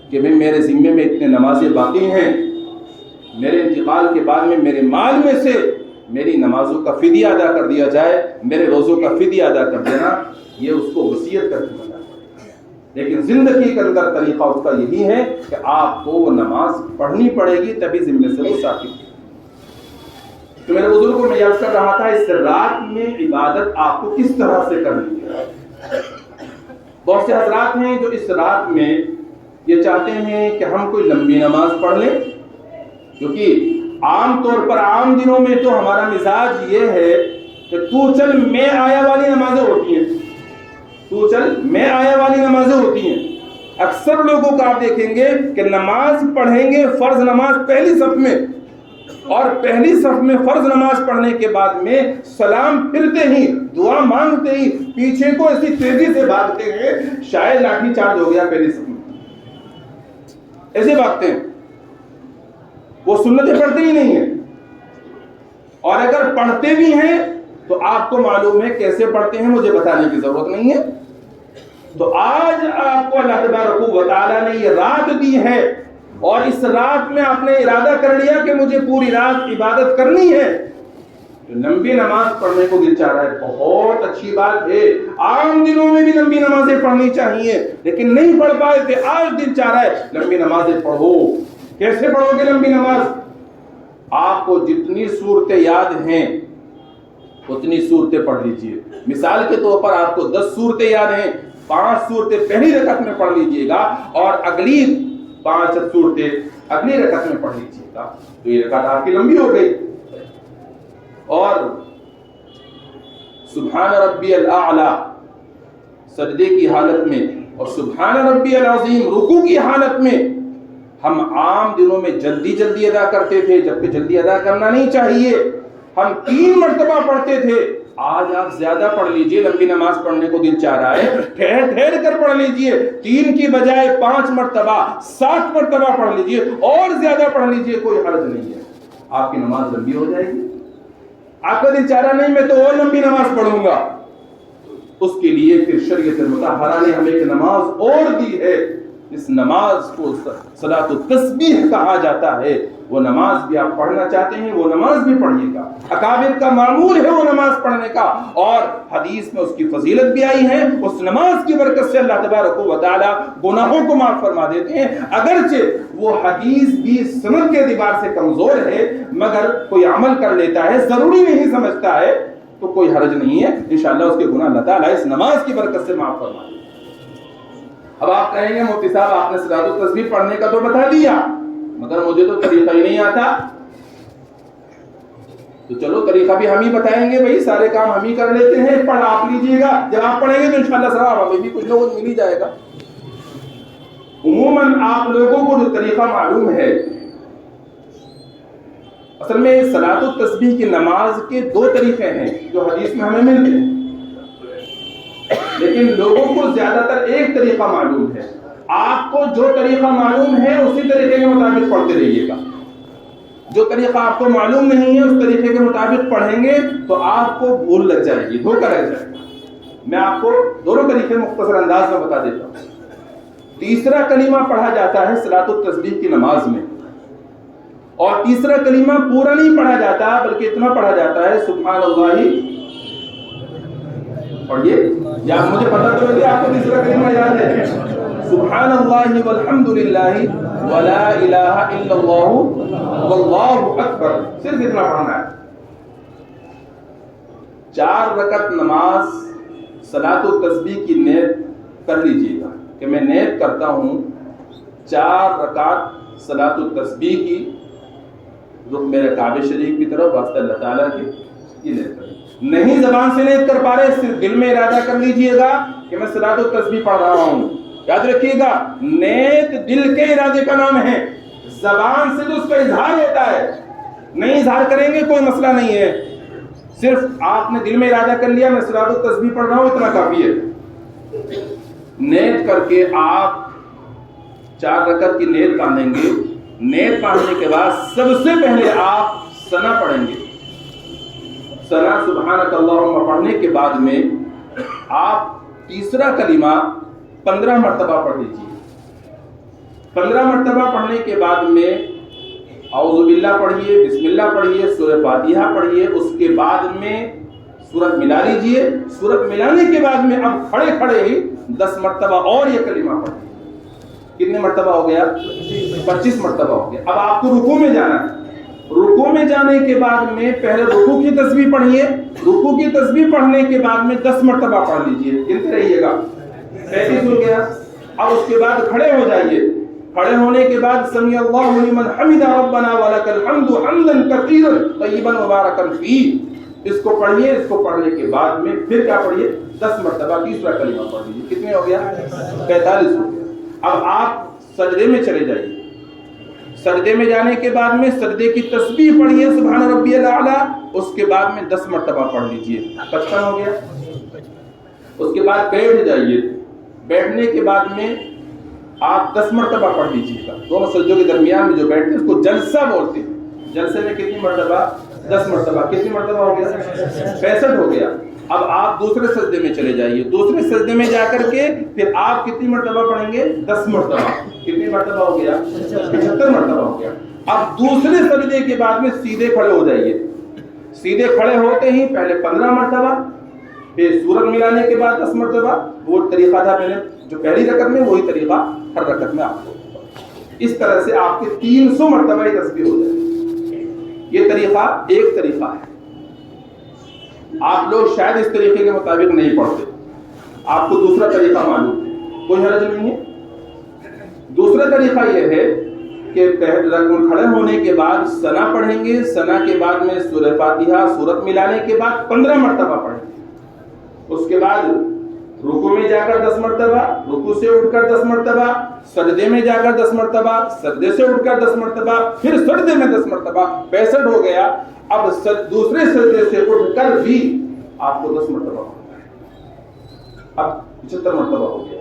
کہ میرے ذمے میں اتنے نمازیں باقی ہیں، میرے انتقال کے بعد میں میرے مال میں سے میری نمازوں کا فدیہ ادا کر دیا جائے، میرے روزوں کا فدیہ ادا کر دینا، یہ اس کو وصیت کر کے بتا۔ لیکن زندگی کے اندر طریقہ اس کا یہی ہے کہ آپ کو وہ نماز پڑھنی پڑے گی، تبھی ذمے سے وہ ثابت ہے۔ تو میرے بزرگوں کو میں یاد کر رہا تھا اس رات میں عبادت آپ کو کس طرح سے کرنی ہے۔ بہت سے حضرات ہیں جو اس رات میں یہ چاہتے ہیں کہ ہم کوئی لمبی نماز پڑھ لیں، کیونکہ عام طور پر عام دنوں میں تو ہمارا مزاج یہ ہے کہ تو چل میں آیا والی نمازیں ہوتی ہیں، تو چل میں آیا والی نمازیں ہوتی ہیں۔ اکثر لوگوں کا آپ دیکھیں گے کہ نماز پڑھیں گے، فرض نماز پہلی صف میں، اور پہلی صف میں فرض نماز پڑھنے کے بعد میں سلام پھرتے ہی، دعا مانگتے ہی پیچھے کو ایسی تیزی سے بھاگتے ہیں شاید لاٹھی چارج ہو گیا پہلی صف میں، ایسے بھاگتے ہیں. وہ سنتیں پڑھتے ہی نہیں ہیں، اور اگر پڑھتے بھی ہیں تو آپ کو معلوم ہے کیسے پڑھتے ہیں، مجھے بتانے کی ضرورت نہیں ہے. تو آج آپ کو اللہ تبارک و تعالیٰ نے یہ رات دی ہے، اور اس رات میں آپ نے ارادہ کر لیا کہ مجھے پوری رات عبادت کرنی ہے، تو لمبی نماز پڑھنے کو دل چاہ رہا ہے. بہت اچھی بات ہے، عام دنوں میں بھی لمبی نمازیں پڑھنی چاہیے، لیکن نہیں پڑھ پائے تھے، آج دل چاہ رہا ہے لمبی نمازیں پڑھو. کیسے پڑھو گے لمبی نماز؟ آپ کو جتنی صورتیں یاد ہیں اتنی صورتیں پڑھ لیجئے. مثال کے طور پر آپ کو 10 صورتیں یاد ہیں، 5 صورتیں پہلی رکعت میں پڑھ لیجئے گا، اور اگلی 5 صورتیں اگلی رکعت میں پڑھ لیجئے گا، تو یہ رکعت آپ کی لمبی ہو گئی. اور سبحان ربی الاعلی سجدے کی حالت میں، اور سبحان ربی العظیم رکوع کی حالت میں ہم عام دنوں میں جلدی جلدی ادا کرتے تھے، جبکہ جلدی ادا کرنا نہیں چاہیے. ہم 3 مرتبہ پڑھتے تھے، آج آپ زیادہ پڑھ لیجئے. لمبی نماز پڑھنے کو دل چاہ رہا ہے، ٹھہر ٹھہر کر پڑھ لیجئے. 3 کی بجائے 5 مرتبہ 7 مرتبہ پڑھ لیجئے، اور زیادہ پڑھ لیجئے، کوئی حرج نہیں ہے. آپ کی نماز لمبی ہو جائے گی. آپ کا دل چاہ رہا نہیں میں تو اور لمبی نماز پڑھوں گا، اس کے لیے پھر شریعت مطہرہ نے ہمیں ایک نماز اور دی ہے. اس نماز کو صلاۃ التسبیح کہا جاتا ہے. وہ نماز بھی آپ پڑھنا چاہتے ہیں وہ نماز بھی پڑھیے گا. اکابر کا معمول ہے وہ نماز پڑھنے کا، اور حدیث میں اس کی فضیلت بھی آئی ہے. اس نماز کی برکت سے اللہ تبارک و تعالی گناہوں کو معاف فرما دیتے ہیں. اگرچہ وہ حدیث بھی سند کے اعتبار سے کمزور ہے، مگر کوئی عمل کر لیتا ہے، ضروری نہیں سمجھتا ہے، تو کوئی حرج نہیں ہے. انشاءاللہ اس کے گناہ اللہ تعالی اس نماز کی برکت سے معاف فرما دے. اب آپ کہیں گے مفتی صاحب آپ نے صلاۃ التسبیح پڑھنے کا تو بتا دیا، مگر مجھے تو طریقہ ہی نہیں آتا. تو چلو طریقہ بھی ہم ہی بتائیں گے، بھائی سارے کام ہم ہی کر لیتے ہیں، پڑھ آپ لیجئے گا. جب آپ پڑھیں گے تو انشاءاللہ ثواب ہمیں بھی کچھ نہ کچھ مل ہی جائے گا. عموماً آپ لوگوں کو جو طریقہ معلوم ہے، اصل میں صلاۃ التسبیح کی نماز کے 2 طریقے ہیں جو حدیث میں ہمیں ملتے ہیں، لیکن لوگوں کو زیادہ تر ایک طریقہ معلوم ہے. آپ کو جو طریقہ معلوم ہے اسی طریقے کے مطابق پڑھتے رہیے گا. جو طریقہ آپ کو معلوم نہیں ہے اس طریقے کے مطابق پڑھیں گے تو آپ کو بھول لگ جائے گی، دھوکہ لگ جائے گا. میں آپ کو دونوں طریقے مختصر انداز میں بتا دیتا ہوں. تیسرا کلمہ پڑھا جاتا ہے صلاۃ التسبیح کی نماز میں، اور تیسرا کلمہ پورا نہیں پڑھا جاتا بلکہ اتنا پڑھا جاتا ہے سبحان اللہ. پڑھیے، یا مجھے پتہ چل گیا آپ کو تیسرا کلمہ یاد ہے. سبحان اللہ والحمد للہ ولا الہ الا اللہ واللہ اکبر، صرف اتنا پڑھنا ہے. 4 رکعت نماز صلاۃ التسبیح کی نیت کر لیجئے گا کہ میں نیت کرتا ہوں 4 رکعت صلاۃ التسبیح کی، رخ میرے کعبہ شریف کی طرف واسطہ اللہ تعالیٰ کی نیت کریں. نہیں زبان سے نیت کر پا رہے، صرف دل میں ارادہ کر لیجئے گا کہ میں صلاۃ التسبیح پڑھ رہا ہوں. یاد رکھیے گا نیت دل کے ارادے کا نام ہے، زبان سے تو اس کا اظہار ہوتا ہے. نہیں اظہار کریں گے کوئی مسئلہ نہیں ہے، صرف آپ نے دل میں ارادہ کر لیا میں صلاۃ التسبیح پڑھ رہا ہوں، اتنا کافی ہے. نیت کر کے آپ 4 رکعت کی نیت باندھیں گے. نیت باندھنے کے بعد سب سے پہلے آپ ثنا پڑھیں گے. ثنا سبحانک اللہم پڑھنے کے بعد میں آپ تیسرا کلمہ 15 مرتبہ پڑھ لیجیے. 15 مرتبہ پڑھنے کے بعد میں اعوذ باللہ پڑھیے، بسم اللہ پڑھیے، سورہ فاتحہ پڑھیے. اس کے بعد میں سورت ملا لیجیے. سورت ملانے کے بعد میں اب کھڑے کھڑے ہی 10 مرتبہ اور یہ کلمہ پڑھیے. کتنے مرتبہ ہو گیا؟ 25 مرتبہ ہو گیا. اب آپ کو رکوع میں جانا ہے. رکوع میں جانے کے بعد میں پہلے رکوع کی تسبیح پڑھیے. رکوع کی تسبیح پڑھنے کے بعد میں 10 مرتبہ پڑھ لیجیے، گنتے رہیے گا. 35 ہو گیا. اب اس کے بعد کھڑے ہو جائیے. کھڑے ہونے کے بعد سمیع اللہ لمن حمدہ ربنا ولک الحمد حمدا کثیرا طیبا مبارکا فیہ، اس کو پڑھیے. اس کو پڑھنے کے بعد میں پھر کیا پڑھیے؟ 10 مرتبہ تیسرا کلمہ پڑھ لیجیے. کتنے ہو گیا؟ 45 ہو گیا. اب آپ سجدے میں چلے جائیے. سجدے میں جانے کے بعد میں سجدے کی تسبیح پڑھیے سبحان ربی الاعلیٰ، اس کے بعد میں 10 مرتبہ پڑھ لیجئے، 55 ہو گیا۔ اس کے بعد بیٹھ جائیے، بیٹھنے کے بعد میں آپ 10 مرتبہ پڑھ لیجیے گا۔ دونوں سجدوں کے درمیان میں جو بیٹھتے ہیں اس کو جلسہ بولتے ہیں۔ جلسے میں کتنی مرتبہ؟ 10 مرتبہ۔ کتنی مرتبہ ہو گیا؟ 65 ہو گیا۔ اب آپ دوسرے سجدے میں چلے جائیے، دوسرے سجدے میں جا کر کے پھر آپ کتنی مرتبہ پڑھیں گے؟ 10 مرتبہ۔ کتنی مرتبہ ہو گیا؟ 75 مرتبہ ہو گیا۔ اب دوسرے سجدے کے بعد میں سیدھے کھڑے ہو جائیے، سیدھے کھڑے ہوتے ہی پہلے 15 مرتبہ، پھر سورت ملانے کے بعد 10 مرتبہ۔ وہ طریقہ تھا میں نے جو پہلی رکعت میں، وہی طریقہ ہر رکعت میں آپ کو۔ اس طرح سے آپ کے 300 مرتبہ یہ تسبیح ہو جائے گی۔ یہ طریقہ ایک طریقہ ہے۔ آپ لوگ شاید اس طریقے کے مطابق نہیں پڑھتے، آپ کو دوسرا طریقہ معلوم ہے، کوئی حرج نہیں ہے۔ دوسرا طریقہ یہ ہے کہ کھڑے ہونے کے بعد ثنا پڑھیں گے، ثنا کے بعد میں سورہ فاتحہ سورت ملانے کے بعد 15 مرتبہ پڑھیں گے۔ اس کے بعد رکوع میں جا کر 10 مرتبہ، رکوع سے اٹھ کر 10 مرتبہ، سجدے میں جا کر 10 مرتبہ، سجدے سے اٹھ کر 10 مرتبہ، پھر سجدے میں 10 مرتبہ، 65 ہو گیا۔ اب دوسرے سجدے سے اٹھ کر بھی آپ کو 10 مرتبہ پڑھنا ہے۔ اب 75 مرتبہ ہو گیا۔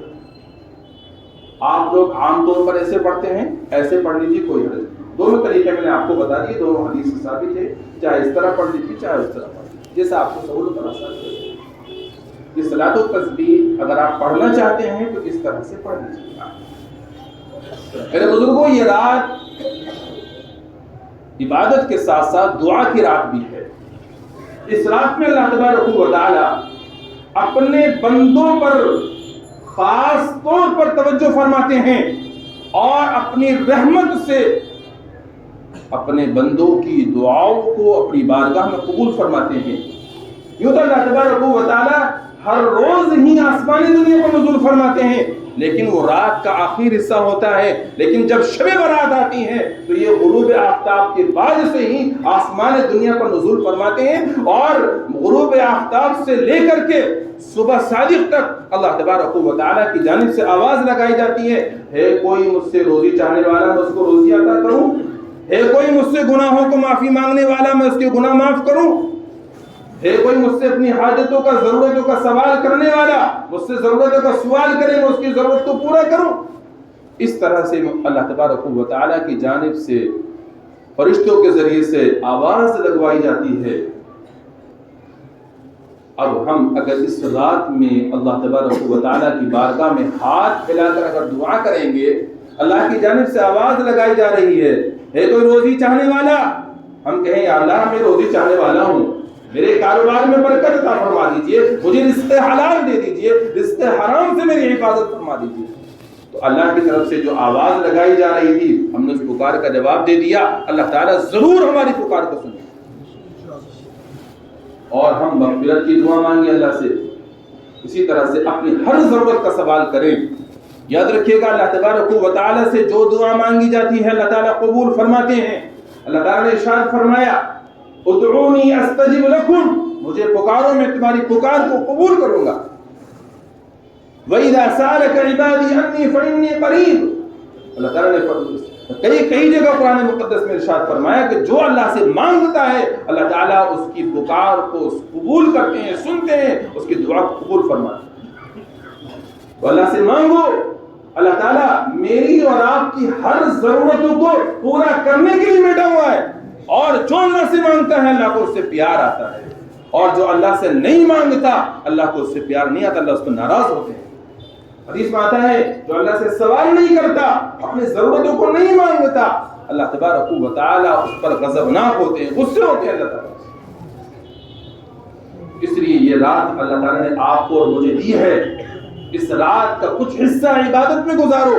آپ لوگ عام طور پر ایسے پڑھتے ہیں، ایسے پڑھ لیجیے، کوئی حرج نہیں۔ دونوں طریقے میں نے آپ کو بتا دیے، دونوں حدیث سے ثابت ہے، چاہے اس طرح پڑھ لیجیے چاہے اس طرح پڑھ لیجیے، جیسا آپ کو سہولت اور آسان لگے۔ یہ صلاۃ و تسبیح اگر آپ پڑھنا چاہتے ہیں تو اس طرح سے پڑھ لیجیے گا۔ میرے بزرگوں، یہ رات عبادت کے ساتھ ساتھ دعا کی رات بھی ہے۔ اس رات میں اللہ تبارک و تعالی اپنے بندوں پر خاص طور پر توجہ فرماتے ہیں اور اپنی رحمت سے اپنے بندوں کی دعاؤں کو اپنی بارگاہ میں قبول فرماتے ہیں۔ یوں تو اللہ تبارک و تعالی ہر روز ہی آسمانی دنیا کو نزول فرماتے ہیں، لیکن وہ رات کا آخری حصہ ہوتا ہے۔ لیکن جب شب برات آتی ہے تو یہ غروب آفتاب کے بعد سے ہی آسمان دنیا پر نزول فرماتے ہیں، اور غروب آفتاب سے لے کر کے صبح صادق تک اللہ تبارک و تعالیٰ کی جانب سے آواز لگائی جاتی ہے کوئی مجھ سے روزی چاہنے والا، میں اس کو روزی عطا کروں، ہے کوئی مجھ سے گناہوں کو معافی مانگنے والا، میں اس کے گناہ معاف کروں، ہے کوئی مجھ سے اپنی حاجتوں کا ضرورتوں کا سوال کرنے والا، مجھ سے ضرورتوں کا سوال کرے، میں اس کی ضرورت کو پورا کروں۔ اس طرح سے اللہ تبارک و تعالیٰ کی جانب سے فرشتوں کے ذریعے سے آواز لگوائی جاتی ہے۔ اب ہم اگر اس رات میں اللہ تبارک و تعالیٰ کی بارگاہ میں ہاتھ پھیلا کر اگر دعا کریں گے، اللہ کی جانب سے آواز لگائی جا رہی ہے کوئی روزی چاہنے والا، ہم کہیں یا اللہ میں روزی چاہنے والا ہوں، میرے کاروبار میں برکت عطا فرما دیجئے، مجھے رزق حلال دے دیجئے، رزق حرام سے میری حفاظت فرما دیجئے، تو اللہ کی طرف سے جو آواز لگائی جا رہی تھی ہم نے اس پکار کا جواب دے دیا، اللہ تعالیٰ ضرور ہماری پکار کو سنے، اور ہم مغفرت کی دعا مانگیں اللہ سے، اسی طرح سے اپنی ہر ضرورت کا سوال کریں۔ یاد رکھیے گا اللہ تبارک و تعالیٰ سے جو دعا مانگی جاتی ہے اللہ تعالیٰ قبول فرماتے ہیں۔ اللہ تعالیٰ نے ارشاد فرمایا ادعونی استجب لکم، مجھے پکارو میں تمہاری پکار کو قبول کروں گا۔ وَإِذَا سَأَلَكَ عِبَادِي عَنِّي فَإِنِّي قَرِيبٌ، اللہ تعالیٰ نے کئی جگہ قرآن مقدس میں ارشاد فرمایا کہ جو اللہ سے مانگتا ہے اللہ تعالیٰ اس کی پکار کو قبول کرتے ہیں، سنتے ہیں، اس کی دعا کو قبول فرماتے ہیں۔ تو اللہ سے مانگو، اللہ تعالیٰ میری اور آپ کی ہر ضرورتوں کو پورا کرنے کے لیے بیٹھا ہوا ہے، اور جو اللہ سے مانگتا ہے اللہ کو اس سے پیار آتا ہے، اور جو اللہ سے نہیں مانگتا اللہ کو اس سے پیار نہیں آتا، اللہ اس پر ناراض ہوتے ہیں۔ حدیث میں آتا ہے جو اللہ سے سوال نہیں کرتا، اپنی ضرورتوں کو نہیں مانگتا، اللہ تبارک و تعالیٰ اس پر غضبناک ہوتے ہیں، غصے ہوتے ہیں اللہ تعالیٰ۔ اس لیے یہ رات اللہ تعالیٰ نے آپ کو اور مجھے دی ہے، اس رات کا کچھ حصہ عبادت میں گزارو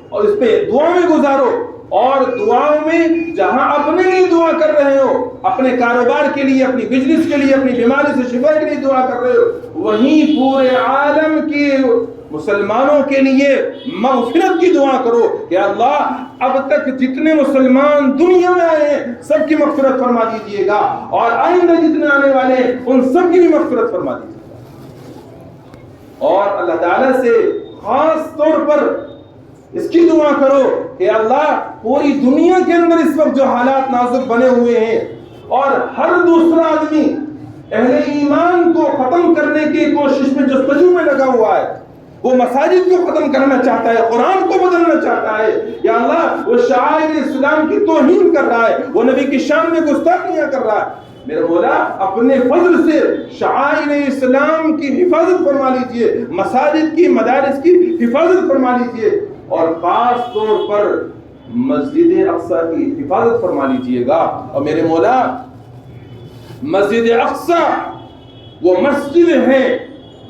اور اس پہ دعا میں گزارو، اور دعاؤں میں جہاں اپنے لیے دعا کر رہے ہو، اپنے کاروبار کے لیے، اپنی بزنس کے لیے، اپنی بیماری سے شفا کے لیے دعا کر رہے ہو، وہیں پورے عالم کے مسلمانوں کے لیے مغفرت کی دعا کرو کہ اللہ اب تک جتنے مسلمان دنیا میں آئے ہیں سب کی مغفرت فرما دیجئے گا، اور آئندہ جتنے آنے والے ہیں ان سب کی بھی مغفرت فرما دیجئے گا۔ اور اللہ تعالیٰ سے خاص طور پر اس کی دعا کرو کہ اللہ پوری دنیا کے اندر اس وقت جو حالات نازک بنے ہوئے ہیں اور ہر دوسرا آدمی اہل ایمان کو ختم کرنے کی کوشش میں جستجو میں لگا ہوا ہے، وہ مساجد کو ختم کرنا چاہتا ہے، قرآن کو بدلنا چاہتا ہے، یا اللہ وہ شعائر اسلام کی توہین کر رہا ہے، وہ نبی کی شان میں گستاخیاں کر رہا ہے، میرے مولا اپنے فضل سے شعائر اسلام کی حفاظت فرما لیجئے، مساجد کی مدارس کی حفاظت فرما لیجئے، اور خاص طور پر مسجد اقصی کی حفاظت فرما لیجئے گا۔ اور میرے مولا مسجد اقصی وہ مسجد ہے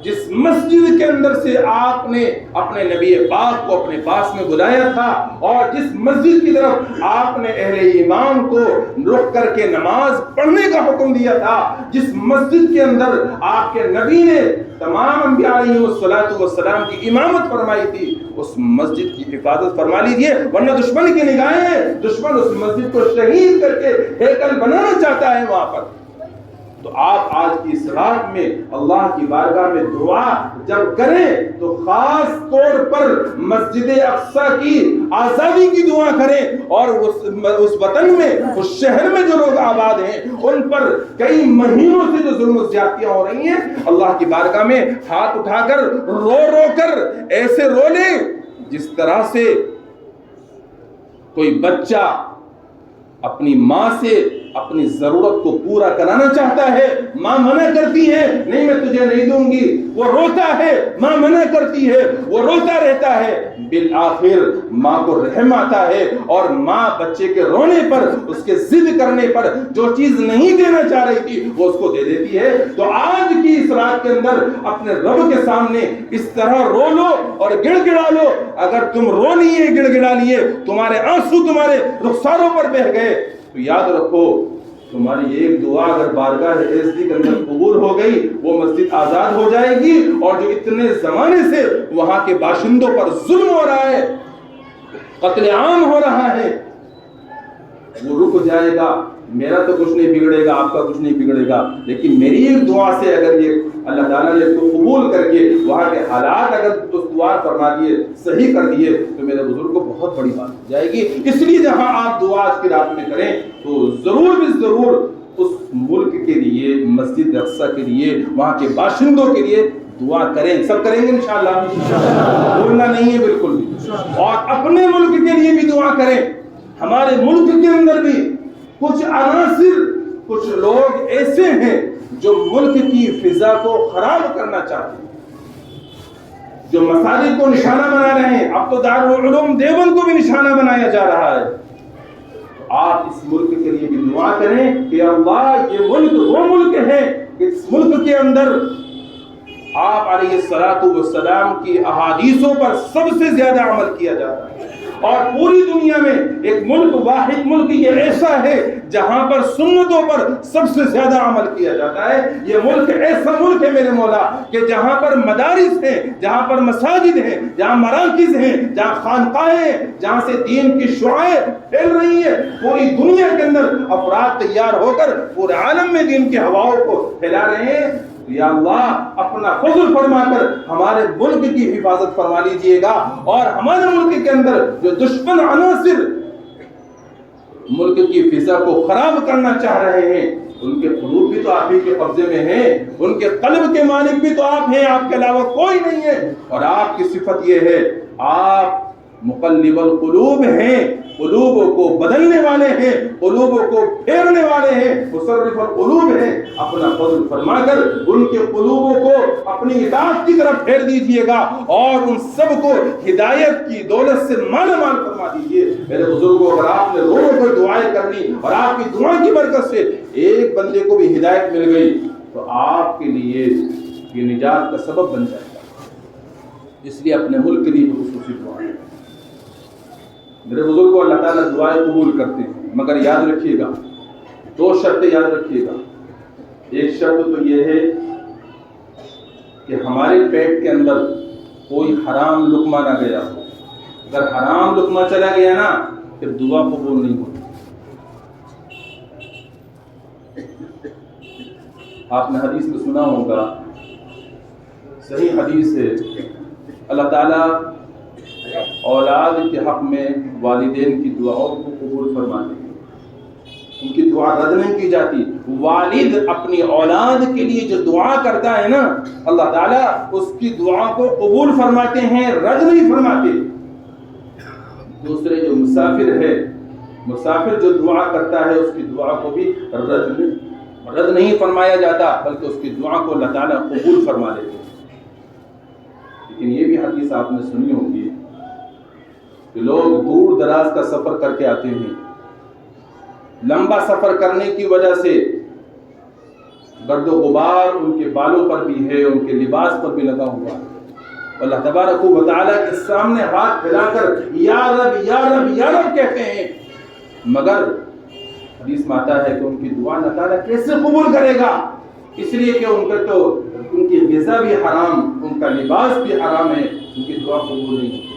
جس مسجد کے اندر سے آپ نے اپنے نبی پاک کو اپنے پاس میں بلایا تھا، اور جس مسجد کی طرف آپ نے اہل ایمان کو رخ کر کے نماز پڑھنے کا حکم دیا تھا، جس مسجد کے اندر آپ کے نبی نے تمام انبیاء علیہ السلام کی امامت فرمائی تھی، اس مسجد کی حفاظت فرما لیجئے، ورنہ دشمن کی نگاہیں، دشمن اس مسجد کو شہید کر کے ہیکل بنانا چاہتا ہے وہاں پر۔ تو آپ آج کی اس رات میں اللہ کی بارگاہ میں دعا جب کریں تو خاص طور پر مسجد اقصی کی آزادی کی دعا کریں، اور اس وطن میں، اس شہر میں جو لوگ آباد ہیں ان پر کئی مہینوں سے جو ظلم و زیادتیاں ہو رہی ہیں، اللہ کی بارگاہ میں ہاتھ اٹھا کر رو رو کر ایسے رو لیں جس طرح سے کوئی بچہ اپنی ماں سے اپنی ضرورت کو پورا کرانا چاہتا ہے، ماں منع کرتی ہے، نہیں میں تجھے نہیں دوں گی، وہ روتا ہے، ماں منع کرتی ہے، وہ روتا رہتا ہے، بالآخر ماں کو رحم آتا ہے، اور ماں بچے کے رونے پر، اس کے ضد کرنے پر جو چیز نہیں دینا چاہ رہی تھی وہ اس کو دے دیتی ہے۔ تو آج کی اس رات کے اندر اپنے رب کے سامنے اس طرح رو لو اور گڑ گڑا لو۔ اگر تم رو لیے، گڑ گڑا لیے، تمہارے آنسو تمہارے رخساروں پر بہہ گئے، تو یاد رکھو تمہاری ایک دعا اگر بارگاہ عزت کے اندر قبول ہو گئی، وہ مسجد آزاد ہو جائے گی، اور جو اتنے زمانے سے وہاں کے باشندوں پر ظلم ہو رہا ہے، قتل عام ہو رہا ہے، وہ رک جائے گا۔ میرا تو کچھ نہیں بگڑے گا، آپ کا کچھ نہیں بگڑے گا، لیکن میری ایک دعا سے اگر یہ اللہ تعالیٰ نے اس کو قبول کر کے وہاں کے حالات اگر استوار فرما دیے، صحیح کر دیے، تو میرے بزرگ کو بہت بڑی بات ہو جائے گی۔ اس لیے جہاں آپ دعا آج کی رات میں کریں تو ضرور بھی ضرور اس ملک کے لیے، مسجد اقصی کے لیے، وہاں کے باشندوں کے لیے دعا کریں۔ سب کریں گے انشاءاللہ، بولنا نہیں ہے بالکل بھی، اور اپنے ملک کے لیے بھی دعا کریں۔ ہمارے ملک کے اندر بھی کچھ عناصر، کچھ لوگ ایسے ہیں جو ملک کی فضا کو خراب کرنا چاہتے ہیں، جو مساجد کو نشانہ بنا رہے ہیں۔ اب تو دارالعلوم دیوبند کو بھی نشانہ بنایا جا رہا ہے۔ آپ اس ملک کے لیے بھی دعا کریں کہ اللہ یہ ملک وہ ملک ہے کہ اس ملک کے اندر آپ علیہ السلام کی احادیثوں پر سب سے زیادہ عمل کیا جاتا ہے، اور پوری دنیا میں ایک ملک، واحد ملک یہ ایسا ہے جہاں پر سنتوں پر سب سے زیادہ عمل کیا جاتا ہے۔ یہ ملک ایسا ملک ہے میرے مولا کہ جہاں پر مدارس ہیں، جہاں پر مساجد ہیں، جہاں مراکز ہیں، جہاں خانقاہیں ہیں، جہاں سے دین کی شعائیں پھیل رہی ہیں، پوری دنیا کے اندر افراد تیار ہو کر پورے عالم میں دین کی ہواؤں کو پھیلا رہے ہیں۔ یا اللہ اپنا فضل فرما کر ہمارے ملک کی حفاظت فرما لیجئے گا، اور ہمارے ملک کے اندر جو دشمن عناصر ملک کی فضا کو خراب کرنا چاہ رہے ہیں، ان کے قلوب بھی تو آپ ہی کے قبضے میں ہیں، ان کے قلب کے مالک بھی تو آپ ہیں، آپ کے علاوہ کوئی نہیں ہے۔ اور آپ کی صفت یہ ہے، آپ مقلب القلوب ہیں، قلوبوں کو بدلنے والے ہیں، قلوبوں کو پھیرنے والے ہیں، مصرف القلوب ہیں۔ اپنا فضل فرما کر ان کے قلوبوں کو اپنی اطاعت کی طرف پھیر دیجئے گا، اور ان سب کو ہدایت کی دولت سے مالا مال فرما دیجئے۔ میرے بزرگوں، اگر آپ نے روزوں کو دعائیں کرنی اور آپ کی دعا کی برکت سے ایک بندے کو بھی ہدایت مل گئی تو آپ کے لیے یہ نجات کا سبب بن جائے گا۔ اس لیے اپنے ملک کے لیے خصوصی دعا ہے۔ میرے بزرگوں، اللہ تعالیٰ دعائیں قبول کرتے ہیں، مگر یاد رکھیے گا، دو شرطیں یاد رکھیے گا۔ ایک شرط تو یہ ہے کہ ہمارے پیٹ کے اندر کوئی حرام لقمہ نہ گیا ہو۔ اگر حرام لقمہ چلا گیا نا، پھر دعا قبول نہیں ہوتی۔ آپ نے حدیث میں سنا ہوگا، صحیح حدیث ہے، اللہ تعالیٰ اولاد کے حق میں والدین کی دعاؤں کو قبول فرماتے ہیں، ان کی دعا رد نہیں کی جاتی۔ والد اپنی اولاد کے لیے جو دعا کرتا ہے نا، اللہ تعالیٰ اس کی دعا کو قبول فرماتے ہیں، رد نہیں فرماتے۔ دوسرے جو مسافر ہے، مسافر جو دعا کرتا ہے اس کی دعا کو بھی رد نہیں فرمایا جاتا، بلکہ اس کی دعا کو اللہ تعالیٰ قبول فرما لیتے ہیں۔ لیکن یہ بھی حدیث آپ نے سنی ہوگی کہ لوگ دور دراز کا سفر کر کے آتے ہیں، لمبا سفر کرنے کی وجہ سے گرد و غبار ان کے بالوں پر بھی ہے، ان کے لباس پر بھی لگا ہوا ہے۔ اللہ تبارک و تعالیٰ کے سامنے ہاتھ پھیلا کر یا رب یا رب یا رب کہتے ہیں، مگر حدیث میں آتا ہے کہ ان کی دعا اللہ تعالیٰ کیسے قبول کرے گا؟ اس لیے کہ ان کی غذا بھی حرام، ان کا لباس بھی حرام ہے، ان کی دعا قبول نہیں ہوتی۔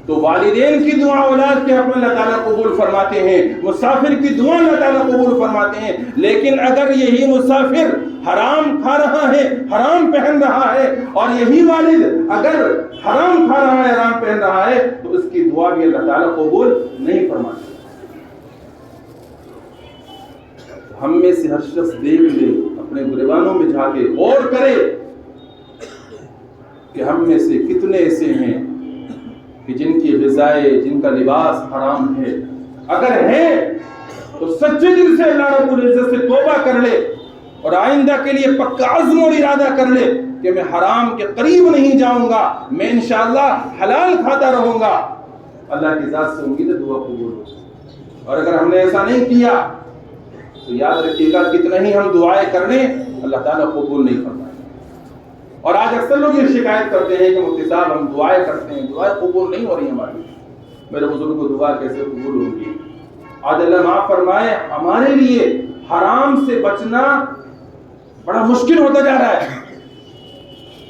تو والدین کی دعا اولاد کے حق میں اللہ تعالیٰ قبول فرماتے ہیں، مسافر کی دعا اللہ تعالیٰ قبول فرماتے ہیں۔ لیکن اگر یہی مسافر حرام کھا رہا ہے، حرام پہن رہا ہے، اور یہی والد اگر حرام کھا رہا ہے، حرام پہن رہا ہے، تو اس کی دعا بھی اللہ تعالیٰ قبول نہیں فرماتے۔ ہم میں سے ہر شخص دیکھ لے، اپنے گریبانوں میں جھانکے غور کرے کہ ہم میں سے کتنے ایسے ہیں کہ جن کی غذائیں، جن کا لباس حرام ہے۔ اگر ہے تو سچے دل سے اللہ رب العزت سے توبہ کر لے اور آئندہ کے لیے پکا عزم اور ارادہ کر لے کہ میں حرام کے قریب نہیں جاؤں گا، میں انشاءاللہ حلال کھاتا رہوں گا۔ اللہ کی ذات سے امید ہے دعا قبول ہو۔ اور اگر ہم نے ایسا نہیں کیا تو یاد رکھیے گا کتنا ہی ہم دعائیں کر لیں، اللہ تعالیٰ قبول نہیں فرمائے۔ اور آج اکثر لوگ یہ شکایت کرتے ہیں کہ مفتی صاحب ہم دعائیں کرتے ہیں، دعائیں قبول نہیں ہو رہی ہماری۔ میرے بزرگ کو دعا کیسے قبول ہوگی؟ آج اللہ معاف فرمائے، ہمارے لیے حرام سے بچنا بڑا مشکل ہوتا جا رہا ہے۔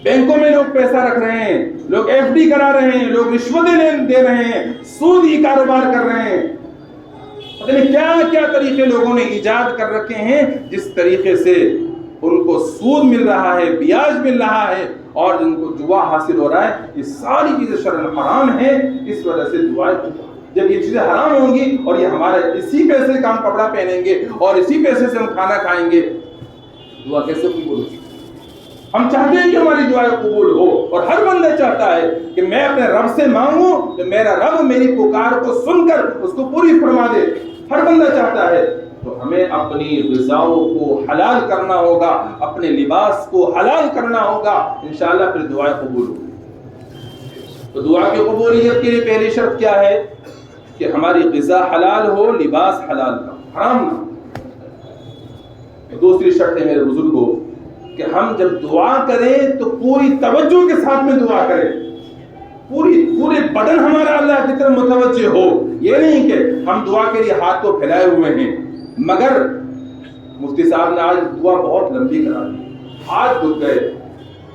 بینکوں میں لوگ پیسہ رکھ رہے ہیں، لوگ ایف ڈی کرا رہے ہیں، لوگ رشوتیں دے رہے ہیں، سودی کاروبار کر رہے ہیں، پتہ نہیں کیا کیا طریقے لوگوں نے ایجاد کر رکھے ہیں، جس طریقے سے ان کو سود مل رہا ہے، بیاج مل رہا ہے، اور جن کو جوا حاصل ہو رہا ہے۔ یہ ساری چیزیں شرعاً حرام ہیں، اس وجہ سے دعائیں جب یہ چیزیں حرام ہوں گی اور یہ ہمارے اسی پیسے کا ہم کپڑا پہنیں گے اور اسی پیسے سے ہم کھانا کھائیں گے، دعا کیسے قبول ہوگی؟ ہم چاہتے ہیں کہ ہماری دعائیں قبول ہو، اور ہر بندہ چاہتا ہے کہ میں اپنے رب سے مانگوں کہ میرا رب میری پکار کو سن کر اس کو پوری فرما دے۔ ہر بندہ چاہتا ہے۔ تو ہمیں اپنی غذاؤں کو حلال کرنا ہوگا، اپنے لباس کو حلال کرنا ہوگا، انشاءاللہ پھر دعائیں قبول ہوگی۔ تو دعا کی قبولیت کے لیے پہلی شرط کیا ہے؟ کہ ہماری غذا حلال ہو، لباس حلال نہ ہو، حرام نہ ہو۔ دوسری شرط ہے میرے بزرگوں کہ ہم جب دعا کریں تو پوری توجہ کے ساتھ میں دعا کریں، پورے بدن ہمارا اللہ کی طرف متوجہ ہو۔ یہ نہیں کہ ہم دعا کے لیے ہاتھ کو پھیلائے ہوئے ہیں، مگر مفتی صاحب نے آج دعا بہت لمبی کرا دی، ہاتھ دھل گئے،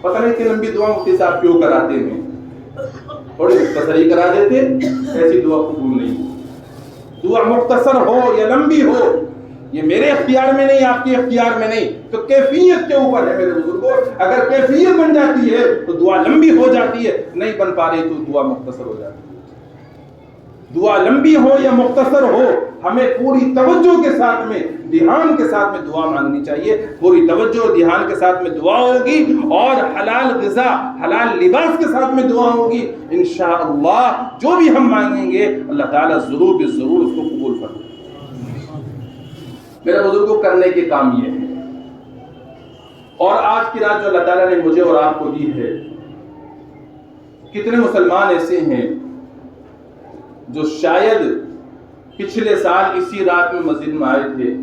پتہ نہیں کہ لمبی دعا مفتی صاحب کیوں کراتے ہیں، تھوڑی مختصری کرا دیتے، ایسی دعا قبول نہیں۔ دعا مختصر ہو یا لمبی ہو، یہ میرے اختیار میں نہیں، آپ کے اختیار میں نہیں، تو کیفیت کے اوپر ہے میرے بزرگوں۔ اگر کیفیت بن جاتی ہے تو دعا لمبی ہو جاتی ہے، نہیں بن پا رہی تو دعا مختصر ہو جاتی ہے۔ دعا لمبی ہو یا مختصر ہو، ہمیں پوری توجہ کے ساتھ میں، دھیان کے ساتھ میں دعا مانگنی چاہیے۔ پوری توجہ اور دھیان کے ساتھ میں دعا ہوگی اور حلال غذا، حلال لباس کے ساتھ میں دعا ہوگی، انشاءاللہ جو بھی ہم مانگیں گے اللہ تعالیٰ ضرور بے ضرور اس کو قبول فرمائے۔ میرے بزرگوں، کرنے کے کام یہ ہے۔ اور آج کی رات جو اللہ تعالیٰ نے مجھے اور آپ کو دی ہے، کتنے مسلمان ایسے ہیں جو شاید پچھلے سال اسی رات میں مسجد میں آئے تھے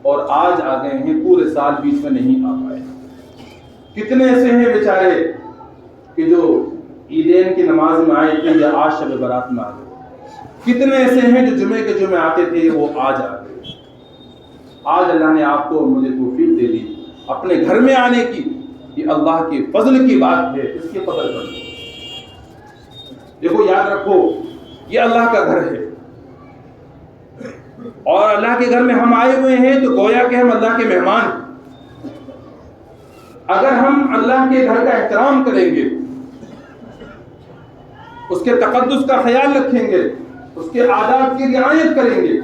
اور آج آ گئے ہیں، پورے سال بیچ میں نہیں آ پائے۔ کتنے ایسے ہیں بیچارے کہ جو عیدین کی نماز میں آئے تھے یا آج شب برات میں آ گئے۔ کتنے ایسے ہیں جو جمعے کے جمعے آتے تھے، وہ آج آ گئے۔ آج اللہ نے آپ کو مجھے توفیق دے دی اپنے گھر میں آنے کی، یہ اللہ کے فضل کی بات ہے، اس کی قدر کرو۔ دیکھو یاد رکھو، یہ اللہ کا گھر ہے اور اللہ کے گھر میں ہم آئے ہوئے ہیں تو گویا کہ ہم اللہ کے مہمان ہیں۔ اگر ہم اللہ کے گھر کا احترام کریں گے، اس کے تقدس کا خیال رکھیں گے، اس کے آداب کی رعایت کریں گے،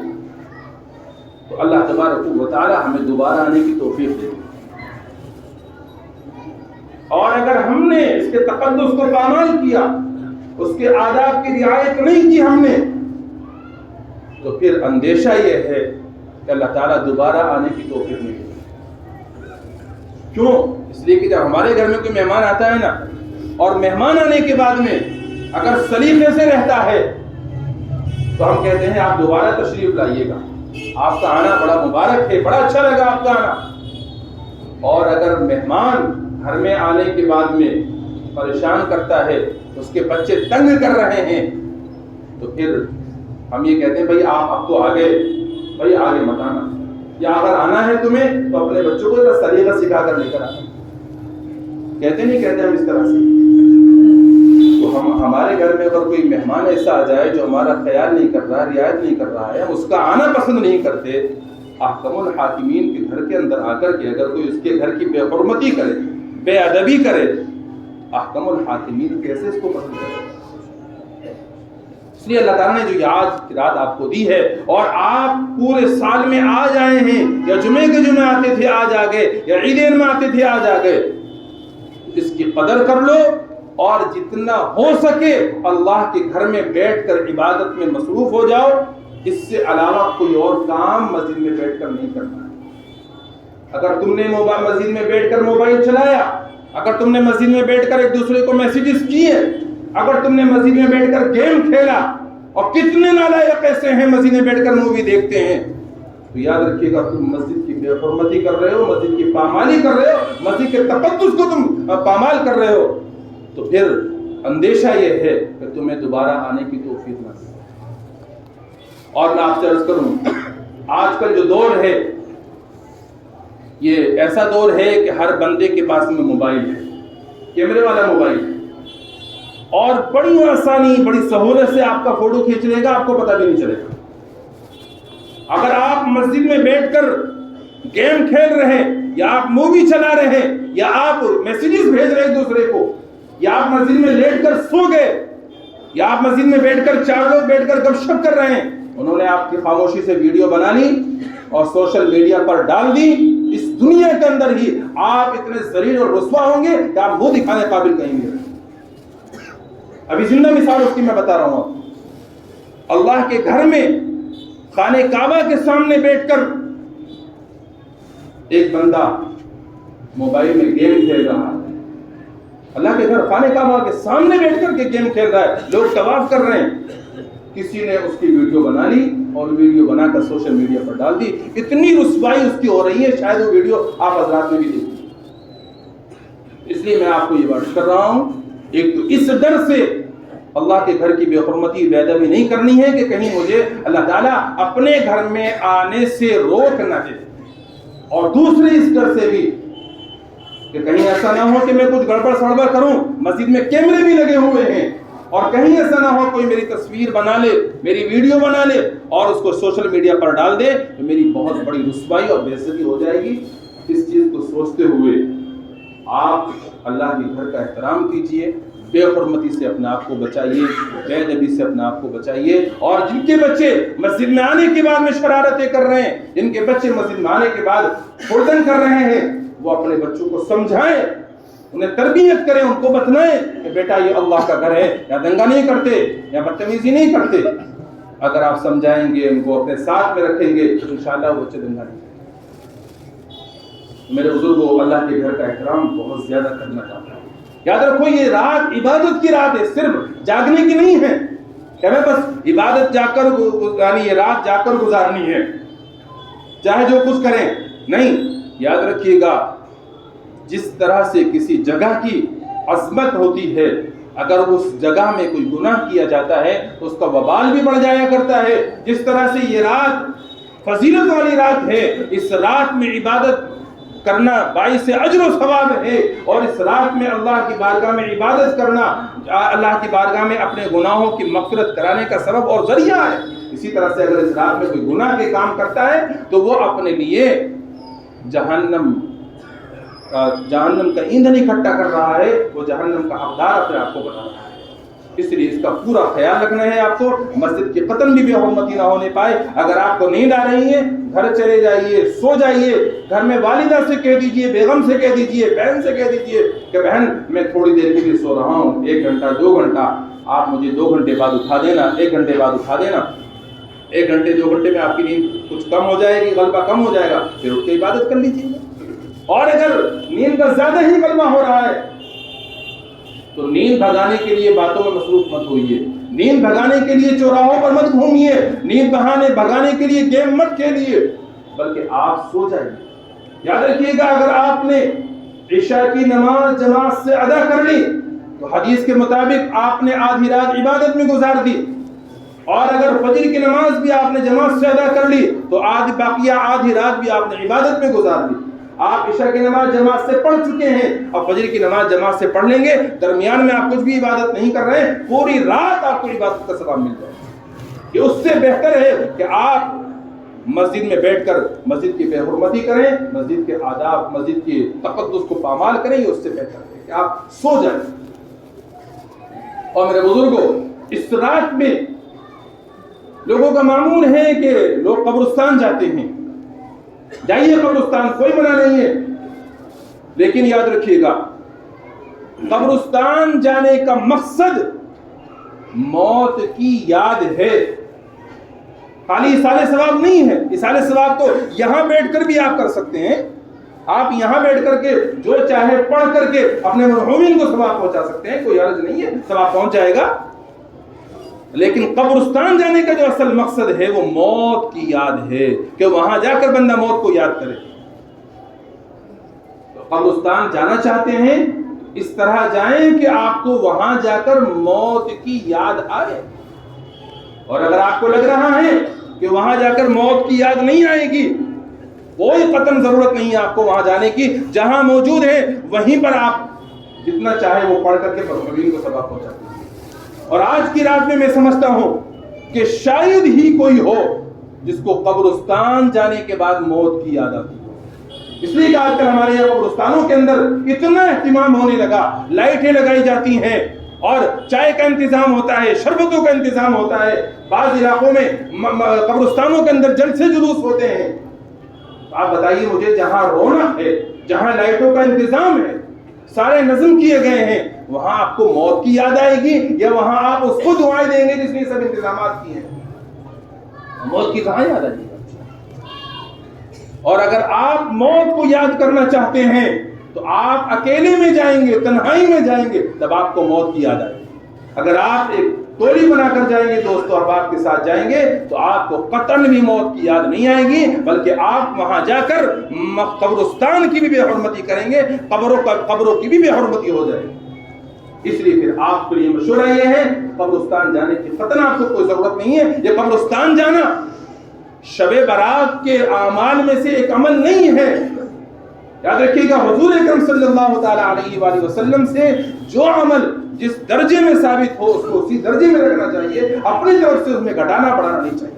تو اللہ تبارک و تعالی ہمیں دوبارہ آنے کی توفیق دے گی۔ اور اگر ہم نے اس کے تقدس کو پامال کیا، اس کے آداب کی رعایت نہیں کی ہم نے، تو پھر اندیشہ یہ ہے کہ اللہ تعالیٰ دوبارہ آنے کی توفیق نہیں دے۔ کیوں؟ اس لیے کہ جب ہمارے گھر میں کوئی مہمان آتا ہے نا، اور مہمان آنے کے بعد میں اگر سلیقے سے رہتا ہے تو ہم کہتے ہیں آپ دوبارہ تشریف لائیے گا، آپ کا آنا بڑا مبارک ہے، بڑا اچھا لگا آپ کا آنا۔ اور اگر مہمان گھر میں آنے کے بعد میں پریشان کرتا ہے، اس کے بچے تنگ کر رہے ہیں، تو پھر ہم یہ کہتے ہیں بھائی آپ اب تو آگے، بھائی آگے مت آنا، یا اگر آنا ہے تمہیں تو اپنے بچوں کو ذرا سلیقہ سکھا کر لے کر آنا۔ کہتے نہیں کہتے ہم اس طرح سے؟ تو ہمارے گھر میں اگر کوئی مہمان ایسا آ جائے جو ہمارا خیال نہیں کر رہا، رعایت نہیں کر رہا ہے، ہم اس کا آنا پسند نہیں کرتے، احکم الحاکمین کے گھر کے اندر آ کر کے اگر کوئی اس کے گھر کی بے حرمتی کرے، بے ادبی کرے، احکم الحاکمین کیسے اس کو پسند کرے؟ اس لیے اللہ تعالیٰ نے جو آج کی رات آپ کو دی ہے، اور آپ پورے سال میں آج آئے ہیں، یا جمعے کے جمعے آتے تھے آج آ گئے، یا عیدین میں آتے تھے آج آ گئے، اس کی قدر کر لو، اور جتنا ہو سکے اللہ کے گھر میں بیٹھ کر عبادت میں مصروف ہو جاؤ۔ اس سے علاوہ کوئی اور کام مسجد میں بیٹھ کر نہیں کرنا ہے۔ اگر تم نے مسجد میں بیٹھ کر موبائل چلایا، اگر تم نے مسجد میں بیٹھ کر ایک دوسرے کو میسیجز کیے، اگر تم نے مسجد میں بیٹھ کر گیم کھیلا، اور کتنے نالائق ایسے ہیں مسجد میں بیٹھ کر مووی دیکھتے ہیں، تو یاد رکھیے گا تم مسجد کی بے حرمتی کر رہے ہو، مسجد کی پامالی کر رہے ہو، مسجد کے تقدس کو تم پامال کر رہے ہو، تو پھر اندیشہ یہ ہے کہ تمہیں دوبارہ آنے کی توفیق نہ ملے۔ اور میں آپ سے عرض کروں، آج کل جو دور ہے یہ ایسا دور ہے کہ ہر بندے کے پاس میں موبائل ہے، کیمرے والا موبائل ہے، اور بڑی آسانی، بڑی سہولت سے آپ کا فوٹو کھینچ لے گا، آپ کو پتہ بھی نہیں چلے گا۔ اگر آپ مسجد میں بیٹھ کر گیم کھیل رہے، یا آپ مووی چلا رہے، یا آپ میسیجز بھیج رہے ایک دوسرے کو، یا آپ مسجد میں لیٹ کر سو گئے، یا آپ مسجد میں بیٹھ کر چار لوگ بیٹھ کر گپ شپ کر رہے ہیں، انہوں نے آپ کی خاموشی سے ویڈیو بنا لی اور سوشل میڈیا پر ڈال دی، اس دنیا کے اندر ہی آپ اتنے ذلیل اور رسوا ہوں گے کہ آپ منہ دکھانے قابل کہیں نہیں رہیں۔ ابھی زندہ مثال اس کی میں بتا رہا ہوں۔ اللہ کے گھر میں خانہ کعبہ کے سامنے بیٹھ کر ایک بندہ موبائل میں گیم کھیل رہا ہے، اللہ کے گھر خانہ کعبہ کے سامنے بیٹھ کر کے گیم کھیل رہا ہے، لوگ طواف کر رہے ہیں، کسی نے اس کی ویڈیو بنا لی اور ویڈیو بنا کر سوشل میڈیا پر ڈال دی۔ اتنی رسوائی اس کی ہو رہی ہے، شاید وہ ویڈیو آپ حضرات نے بھی دیکھی۔ اس لیے میں آپ کو یہ بات کر رہا ہوں، ایک تو اس ڈر سے اللہ کے گھر کی بے حرمتی، بے ادبی نہیں کرنی ہے کہ کہیں مجھے اللہ تعالیٰ اپنے گھر میں آنے سے روک نہ دے، اور دوسرے اس ڈر سے بھی کہ کہیں ایسا نہ ہو کہ میں کچھ گڑبڑ سڑبڑ کروں، مسجد میں کیمرے بھی لگے ہوئے ہیں، اور کہیں ایسا نہ ہو کوئی میری تصویر بنا لے، میری ویڈیو بنا لے اور اس کو سوشل میڈیا پر ڈال دے تو میری بہت بڑی رسوائی اور بے عزتی ہو جائے گی۔ اس چیز کو سوچتے ہوئے آپ اللہ کے گھر کا احترام کیجئے، بے حرمتی سے اپنے آپ کو بچائیے، بے ادبی سے اپنے آپ کو بچائیے، اور جن کے بچے مسجد میں آنے کے بعد میں شرارتیں کر رہے ہیں، جن کے بچے مسجد میں آنے کے بعد خوردن کر رہے ہیں، وہ اپنے بچوں کو سمجھائیں، انہیں تربیت کریں، ان کو بتلائیں کہ بیٹا یہ اللہ کا گھر ہے، یا دنگا نہیں کرتے، یا بدتمیزی نہیں کرتے۔ اگر آپ سمجھائیں گے، ان کو اپنے ساتھ میں رکھیں گے تو انشاءاللہ وہ بچے دنگا نہیں کریں۔ میرے بزرگوں، اللہ کے گھر کا احترام بہت زیادہ کرنا چاہتا ہوں۔ یاد رکھو یہ رات عبادت کی رات ہے، صرف جاگنے کی نہیں ہے کہ ہمیں بس عبادت جا کر، یعنی یہ رات جا کر گزارنی ہے چاہے جو کچھ کریں، نہیں۔ یاد رکھیے گا، جس طرح سے کسی جگہ کی عظمت ہوتی ہے، اگر اس جگہ میں کوئی گناہ کیا جاتا ہے تو اس کا وبال بھی بڑھ جایا کرتا ہے، جس طرح سے یہ رات فضیلت والی رات ہے، اس رات میں عبادت کرنا باعث اجر و ثواب ہے، اور اس رات میں اللہ کی بارگاہ میں عبادت کرنا اللہ کی بارگاہ میں اپنے گناہوں کی مغفرت کرانے کا سبب اور ذریعہ ہے۔ اسی طرح سے اگر اس رات میں کوئی گناہ کے کام کرتا ہے تو وہ اپنے لیے جہنم کا ایندھن اکٹھا کر رہا ہے، وہ جہنم کا حقدار اپنے آپ کو بنا رہا ہے۔ اس لیے اس کا پورا خیال رکھنا ہے آپ کو. مسجد کی قطن بھی بے حرمتی نہ ہونے پائے. اگر آپ کو نیند آ رہی ہے گھر چلے جائیے, سو جائیے. گھر میں والدہ سے کہہ دیجئے, بیگم سے کہہ دیجئے, بہن سے کہہ دیجئے کہ بہن میں تھوڑی دیر کے لیے سو رہا ہوں, 1 گھنٹہ 2 گھنٹہ, آپ مجھے 2 گھنٹے بعد اٹھا دینا, 1 گھنٹے بعد اٹھا دینا. 1 گھنٹے 2 گھنٹے میں آپ کی نیند کچھ کم ہو جائے گی, غلبہ کم ہو جائے گا, پھر اٹھ کے عبادت کر لیجیے. اور اگر نیند کا زیادہ ہی غلبہ ہو رہا ہے تو نیند بھگانے کے لیے باتوں میں مصروف مت ہوئیے, نیند بھگانے کے لیے چوراہوں پر مت گھومیے, نیند بھگانے کے لیے گیم مت کھیلیے, بلکہ آپ سو جائیے. یاد رکھیے گا, اگر آپ نے عشاء کی نماز جماعت سے ادا کر لی تو حدیث کے مطابق آپ نے آدھی رات عبادت میں گزار دی, اور اگر فجر کی نماز بھی آپ نے جماعت سے ادا کر لی تو باقیہ آدھی رات بھی آپ نے عبادت میں گزار دی. آپ عشاء کی نماز جماعت سے پڑھ چکے ہیں اور فجر کی نماز جماعت سے پڑھ لیں گے, درمیان میں آپ کچھ بھی عبادت نہیں کر رہے ہیں, پوری رات آپ کو عبادت کا ثواب مل جائے. یہ اس سے بہتر ہے کہ آپ مسجد میں بیٹھ کر مسجد کی بے حرمتی کریں, مسجد کے آداب, مسجد کے تقدس کو پامال کریں. یہ اس سے بہتر ہے کہ آپ سو جائیں. اور میرے بزرگوں, اس رات میں لوگوں کا معمول ہے کہ لوگ قبرستان جاتے ہیں. جائیے قبرستان, کوئی منع نہیں ہے, لیکن یاد رکھیے گا قبرستان جانے کا مقصد موت کی یاد ہے, خالی ایصال ثواب نہیں ہے. ایصال ثواب تو یہاں بیٹھ کر بھی آپ کر سکتے ہیں, آپ یہاں بیٹھ کر کے جو چاہے پڑھ کر کے اپنے مرحومین کو ثواب پہنچا سکتے ہیں, کوئی حرج نہیں ہے, ثواب پہنچ جائے گا. لیکن قبرستان جانے کا جو اصل مقصد ہے وہ موت کی یاد ہے, کہ وہاں جا کر بندہ موت کو یاد کرے. تو قبرستان جانا چاہتے ہیں, اس طرح جائیں کہ آپ کو وہاں جا کر موت کی یاد آئے. اور اگر آپ کو لگ رہا ہے کہ وہاں جا کر موت کی یاد نہیں آئے گی, کوئی قطعاً ضرورت نہیں ہے آپ کو وہاں جانے کی. جہاں موجود ہے وہیں پر آپ جتنا چاہے وہ پڑھ کر کے مرحومین کو ثواب پہنچاتے ہیں. اور آج کی رات میں سمجھتا ہوں کہ شاید ہی کوئی ہو جس کو قبرستان جانے کے بعد موت کی یاد آتی ہو. اس لیے کہ آج کل ہمارے یہاں قبرستانوں کے اندر اتنا اہتمام ہونے لگا, لائٹیں لگائی جاتی ہیں, اور چائے کا انتظام ہوتا ہے, شربتوں کا انتظام ہوتا ہے. بعض علاقوں میں قبرستانوں کے اندر جلسے جلوس ہوتے ہیں. آپ بتائیے مجھے, جہاں رونق ہے, جہاں لائٹوں کا انتظام ہے, سارے نظم کیے گئے ہیں, وہاں آپ کو موت کی یاد آئے گی یا وہاں آپ اس کو دعائیں دیں گے جس نے سب انتظامات کیے ہیں؟ موت کی کہاں یاد آئے گی؟ اور اگر آپ موت کو یاد کرنا چاہتے ہیں تو آپ اکیلے میں جائیں گے, تنہائی میں جائیں گے, تب آپ کو موت کی یاد آئے گی. اگر آپ ایک ٹولی بنا کر جائیں گے, دوست و احباب کے ساتھ جائیں گے, تو آپ کو قطعاً بھی موت کی یاد نہیں آئے گی, بلکہ آپ وہاں جا کر قبرستان کی بھی بے حرمتی کریں گے, قبروں کی بھی بے حرمتی ہو جائے گی. اس لیے پھر آپ کے لیے مشورہ یہ ہے, قبرستان جانے کی قطعاً آپ کو کوئی ضرورت نہیں ہے. یہ قبرستان جانا شب برات کے اعمال میں سے ایک عمل نہیں ہے. یاد رکھیے گا, حضور اکرم صلی اللہ تعالی علیہ وآلہ وسلم سے جو عمل جس درجے میں ثابت ہو اس کو اسی درجے میں رکھنا چاہیے, اپنی طرف سے اس میں گھٹانا بڑھانا نہیں چاہیے.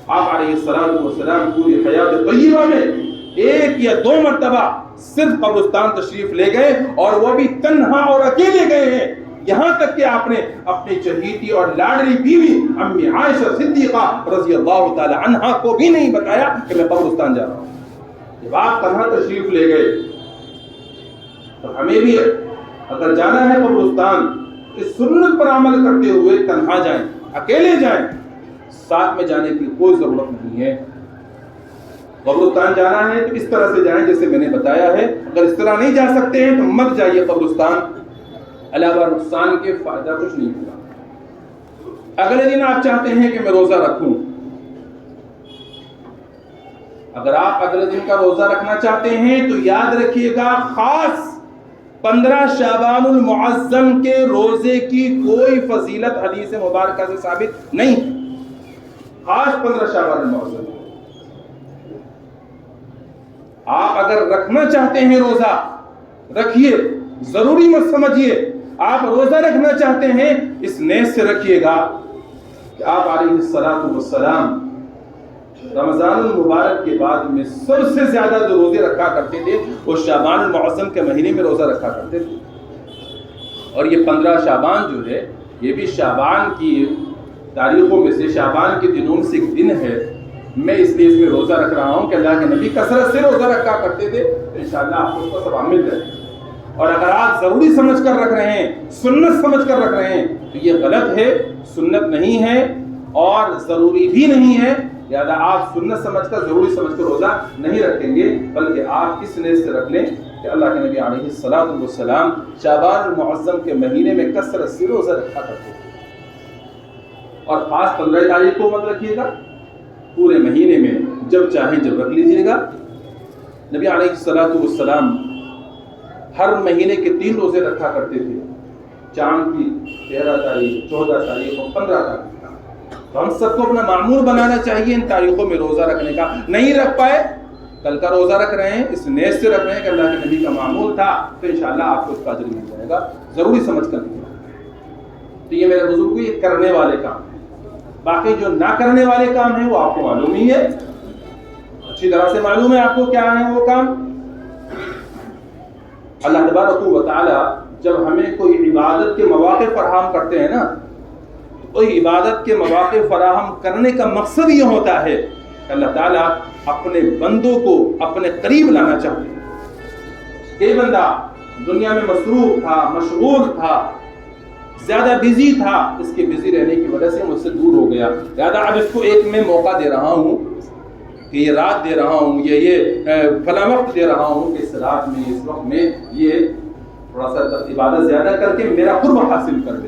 آپ علیہ السلام پوری حیات طیبہ میں 1 یا 2 مرتبہ صرف قبرستان تشریف لے گئے, اور وہ بھی تنہا اور اکیلے گئے ہیں. یہاں تک کہ آپ نے اپنی چہیتی اور لاڈلی بیوی امی عائشہ صدیقہ رضی اللہ تعالی عنہا کو بھی نہیں بتایا کہ میں قبرستان جا رہا ہوں. جب آپ تنہا تشریف لے گئے تو ہمیں بھی اگر جانا ہے قبرستان, اس سنت پر عمل کرتے ہوئے تنہا جائیں, اکیلے جائیں, ساتھ میں جانے کی کوئی ضرورت نہیں ہے. قبرستان جانا ہے تو اس طرح سے جائیں جیسے میں نے بتایا ہے. اگر اس طرح نہیں جا سکتے ہیں تو مت جائیے قبرستان, علاوہ نقصان کے فائدہ کچھ نہیں ہوگا. اگلے دن آپ چاہتے ہیں کہ میں روزہ رکھوں, اگر آپ اگلے دن کا روزہ رکھنا چاہتے ہیں تو یاد رکھیے گا, خاص 15 شعبان المعظم کے روزے کی کوئی فضیلت حدیث مبارکہ سے ثابت نہیں. خاص 15 شعبان المعظم آپ اگر رکھنا چاہتے ہیں روزہ رکھیے, ضروری مت سمجھیے. آپ روزہ رکھنا چاہتے ہیں اس نیت سے رکھیے گا کہ آپ علیہ السلام رمضان المبارک کے بعد میں سب سے زیادہ جو روزے رکھا کرتے تھے وہ شعبان المعظم کے مہینے میں روزہ رکھا کرتے تھے. اور یہ 15 شعبان جو ہے یہ بھی شعبان کی تاریخوں میں سے، شعبان کے دنوں میں سے ایک دن ہے، میں اس لیے اس میں روزہ رکھ رہا ہوں کہ اللہ کے نبی کثرت سے روزہ رکھا کرتے تھے، تو انشاءاللہ آپ کو اس کا ثواب مل جائے گا۔ اور اگر آپ ضروری سمجھ کر رکھ رہے ہیں، سنت سمجھ کر رکھ رہے ہیں، تو یہ غلط ہے، سنت نہیں ہے اور ضروری بھی نہیں ہے، لہٰذا آپ سنت سمجھ کر، ضروری سمجھ کر روزہ نہیں رکھیں گے، بلکہ آپ اس نیت سے رکھ لیں کہ اللہ کے نبی علیہ الصلوۃ والسلام شعبان المعظم کے مہینے میں کثرت سے روزہ رکھا کرتے تھے۔ اور خاص 15 تاریخ کو مت رکھیے گا، پورے مہینے میں جب چاہیں جب رکھ لیجیے گا۔ نبی علیہ الصلوۃ والسلام ہر مہینے کے 3 روزے رکھا کرتے تھے، چاند کی 13 تاریخ، 14 تاریخ اور 15 تاریخ کا۔ تو ہم سب کو اپنا معمول بنانا چاہیے ان تاریخوں میں روزہ رکھنے کا۔ نہیں رکھ پائے، کل کا روزہ رکھ رہے ہیں، اس نیت سے رکھ رہے ہیں کہ اللہ کے نبی کا معمول تھا، تو انشاءاللہ آپ کو اس کا اجر مل جائے گا، ضروری سمجھ کر نہیں۔ تو یہ میرے بزرگوں یہ کرنے والے کام ہیں، باقی جو نہ کرنے والے کام ہیں وہ آپ کو معلوم ہی ہے، اچھی طرح سے معلوم ہے آپ کو کیا ہے وہ کام۔ اللہ تبارک و تعالی جب ہمیں کوئی عبادت کے مواقع فراہم کرتے ہیں نا، تو کوئی عبادت کے مواقع فراہم کرنے کا مقصد یہ ہوتا ہے کہ اللہ تعالیٰ اپنے بندوں کو اپنے قریب لانا چاہتے ہیں۔ یہ بندہ دنیا میں مصروف تھا، مشغول تھا، زیادہ بزی تھا، اس کے بزی رہنے کی وجہ سے مجھ سے دور ہو گیا، لہٰذا اب اس کو ایک میں موقع دے رہا ہوں کہ یہ رات دے رہا ہوں، یہ فلاں وقت دے رہا ہوں کہ اس رات میں، اس وقت میں یہ تھوڑا سا عبادت زیادہ کر کے میرا قرب حاصل کر دے۔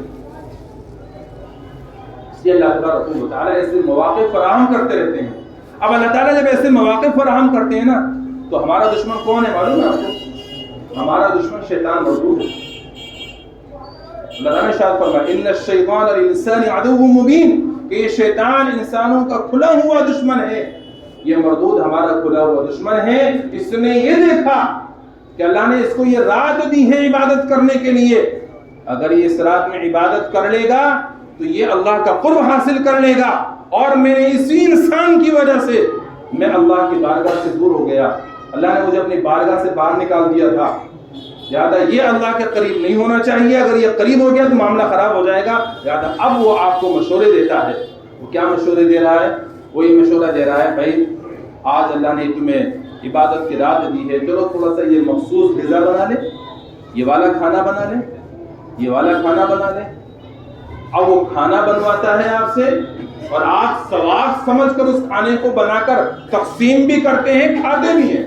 اس لیے اللہ تبارک و تعالیٰ ایسے مواقع فراہم کرتے رہتے ہیں۔ اب اللہ تعالیٰ جب ایسے مواقع فراہم کرتے ہیں نا، تو ہمارا دشمن کون ہے معلوم ہے آپ کو؟ ہمارا دشمن شیطان مردود ہے۔ اللہ تعالیٰ نے ارشاد فرمایا ان الشیطان للانسان عدو مبین، کہ یہ شیطان انسانوں کا کھلا ہوا دشمن ہے، یہ مردود ہمارا کھلا ہوا دشمن ہے۔ اس نے یہ دیکھا کہ اللہ نے اس کو یہ رات دی ہے عبادت کرنے کے لیے، اگر یہ اس رات میں عبادت کر لے گا تو یہ اللہ کا قرب حاصل کر لے گا، اور میرے اسی انسان کی وجہ سے میں اللہ کی بارگاہ سے دور ہو گیا، اللہ نے مجھے اپنی بارگاہ سے باہر نکال دیا تھا، لہٰذا یہ اللہ کے قریب نہیں ہونا چاہیے، اگر یہ قریب ہو گیا تو معاملہ خراب ہو جائے گا، لہٰذا اب وہ آپ کو مشورے دیتا ہے۔ وہ کیا مشورے دے رہا ہے؟ وہ یہ مشورہ دے رہا ہے بھائی آج اللہ نے تمہیں عبادت کی رات دی ہے، چلو تھوڑا سا یہ مخصوص غذا بنا لے، یہ والا کھانا بنا لے، یہ والا کھانا بنا لے۔ اب وہ کھانا بنواتا ہے آپ سے، اور آپ ثواب سمجھ کر اس کھانے کو بنا کر تقسیم بھی کرتے ہیں، کھاتے بھی ہیں۔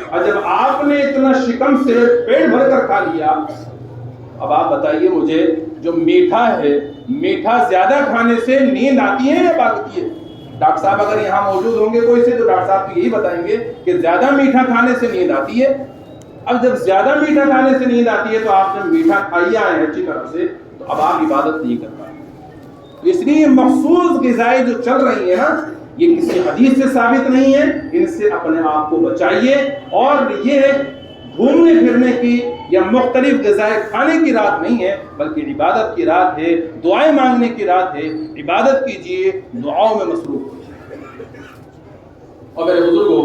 اور جب آپ نے اتنا شکم سے پیٹ بھر کر کھا لیا، اب آپ بتائیے مجھے جو میٹھا ہے، میٹھا زیادہ کھانے سے نیند آتی ہے یا بھاگتی ہے؟ ڈاکٹر صاحب اگر یہاں موجود ہوں گے کوئی سے، تو ڈاکٹر صاحب تو یہی بتائیں گے کہ زیادہ میٹھا کھانے سے نیند آتی ہے۔ اب جب زیادہ میٹھا کھانے سے نیند آتی ہے تو آپ جب میٹھا کھائی آئے ہیں اچھی طرح سے، تو اب آپ عبادت نہیں کر پائیں۔ اس لیے مخصوص غذائیں جو چل رہی ہیں نا، یہ کسی حدیث سے ثابت نہیں ہے، ان سے اپنے آپ کو بچائیے۔ اور یہ گھومنے پھرنے کی یا مختلف غذائیں کھانے کی رات نہیں ہے، بلکہ عبادت کی رات ہے، دعائیں مانگنے کی رات ہے، عبادت کیجیے، دعاؤں میں مصروف ہوئیے۔ اور میرے بزرگوں،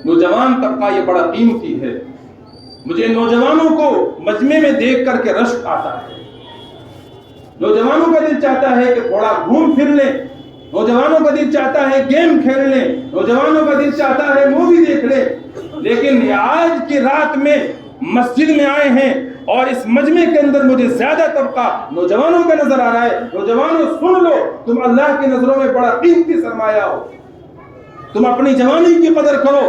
نوجوان طبقہ یہ بڑا قیمتی ہے، مجھے نوجوانوں کو مجمع میں دیکھ کر کے رشک آتا ہے۔ نوجوانوں کا دل چاہتا ہے کہ تھوڑا گھوم پھر لیں، نوجوانوں کا دل چاہتا ہے گیم کھیل لیں، نوجوانوں کا دل چاہتا ہے مووی دیکھ لیں، لیکن آج کی رات میں مسجد میں آئے ہیں اور اس مجمع کے اندر مجھے زیادہ طبقہ نوجوانوں کا نظر آ رہا ہے۔ نوجوانوں سن لو، تم اللہ کی نظروں میں بڑا قیمتی سرمایہ ہو، تم اپنی جوانی کی قدر کرو۔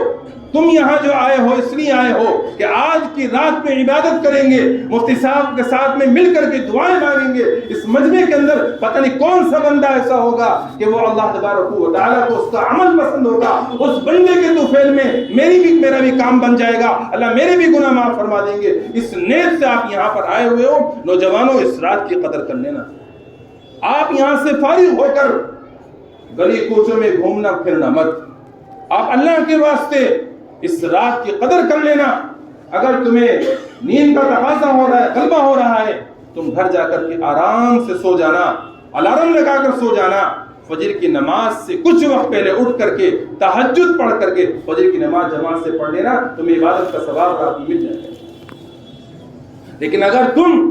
تم یہاں جو آئے ہو اس لیے آئے ہو کہ آج کی رات میں عبادت کریں گے، مفتی صاحب کے ساتھ میں مل کر کے دعائیں مانگیں گے۔ اس مجمع کے اندر پتہ نہیں کون سا بندہ ایسا ہوگا کہ وہ اللہ تبارک و تعالیٰ کو اس کا عمل پسند ہوگا، اس بندے کے طفیل میں میرا بھی کام بن جائے گا، اللہ میرے بھی گناہ معاف فرما دیں گے۔ اس نیت سے آپ یہاں پر آئے ہوئے ہو۔ نوجوانوں، اس رات کی قدر کر لینا۔ آپ یہاں سے فارغ ہو کر گلی کوچوں میں گھومنا پھرنا مت، آپ اللہ کے واسطے اس رات کی قدر کر لینا۔ اگر تمہیں نیند کا تقاضا ہو رہا ہے، غلبہ ہو رہا ہے، تم گھر جا کر کے آرام سے سو جانا، الارم لگا کر سو جانا، فجر کی نماز سے کچھ وقت پہلے اٹھ کر کے تہجد پڑھ کر کے فجر کی نماز جماعت سے پڑھ لینا، تمہیں عبادت کا ثواب رات میں مل جائے گا۔ لیکن اگر تم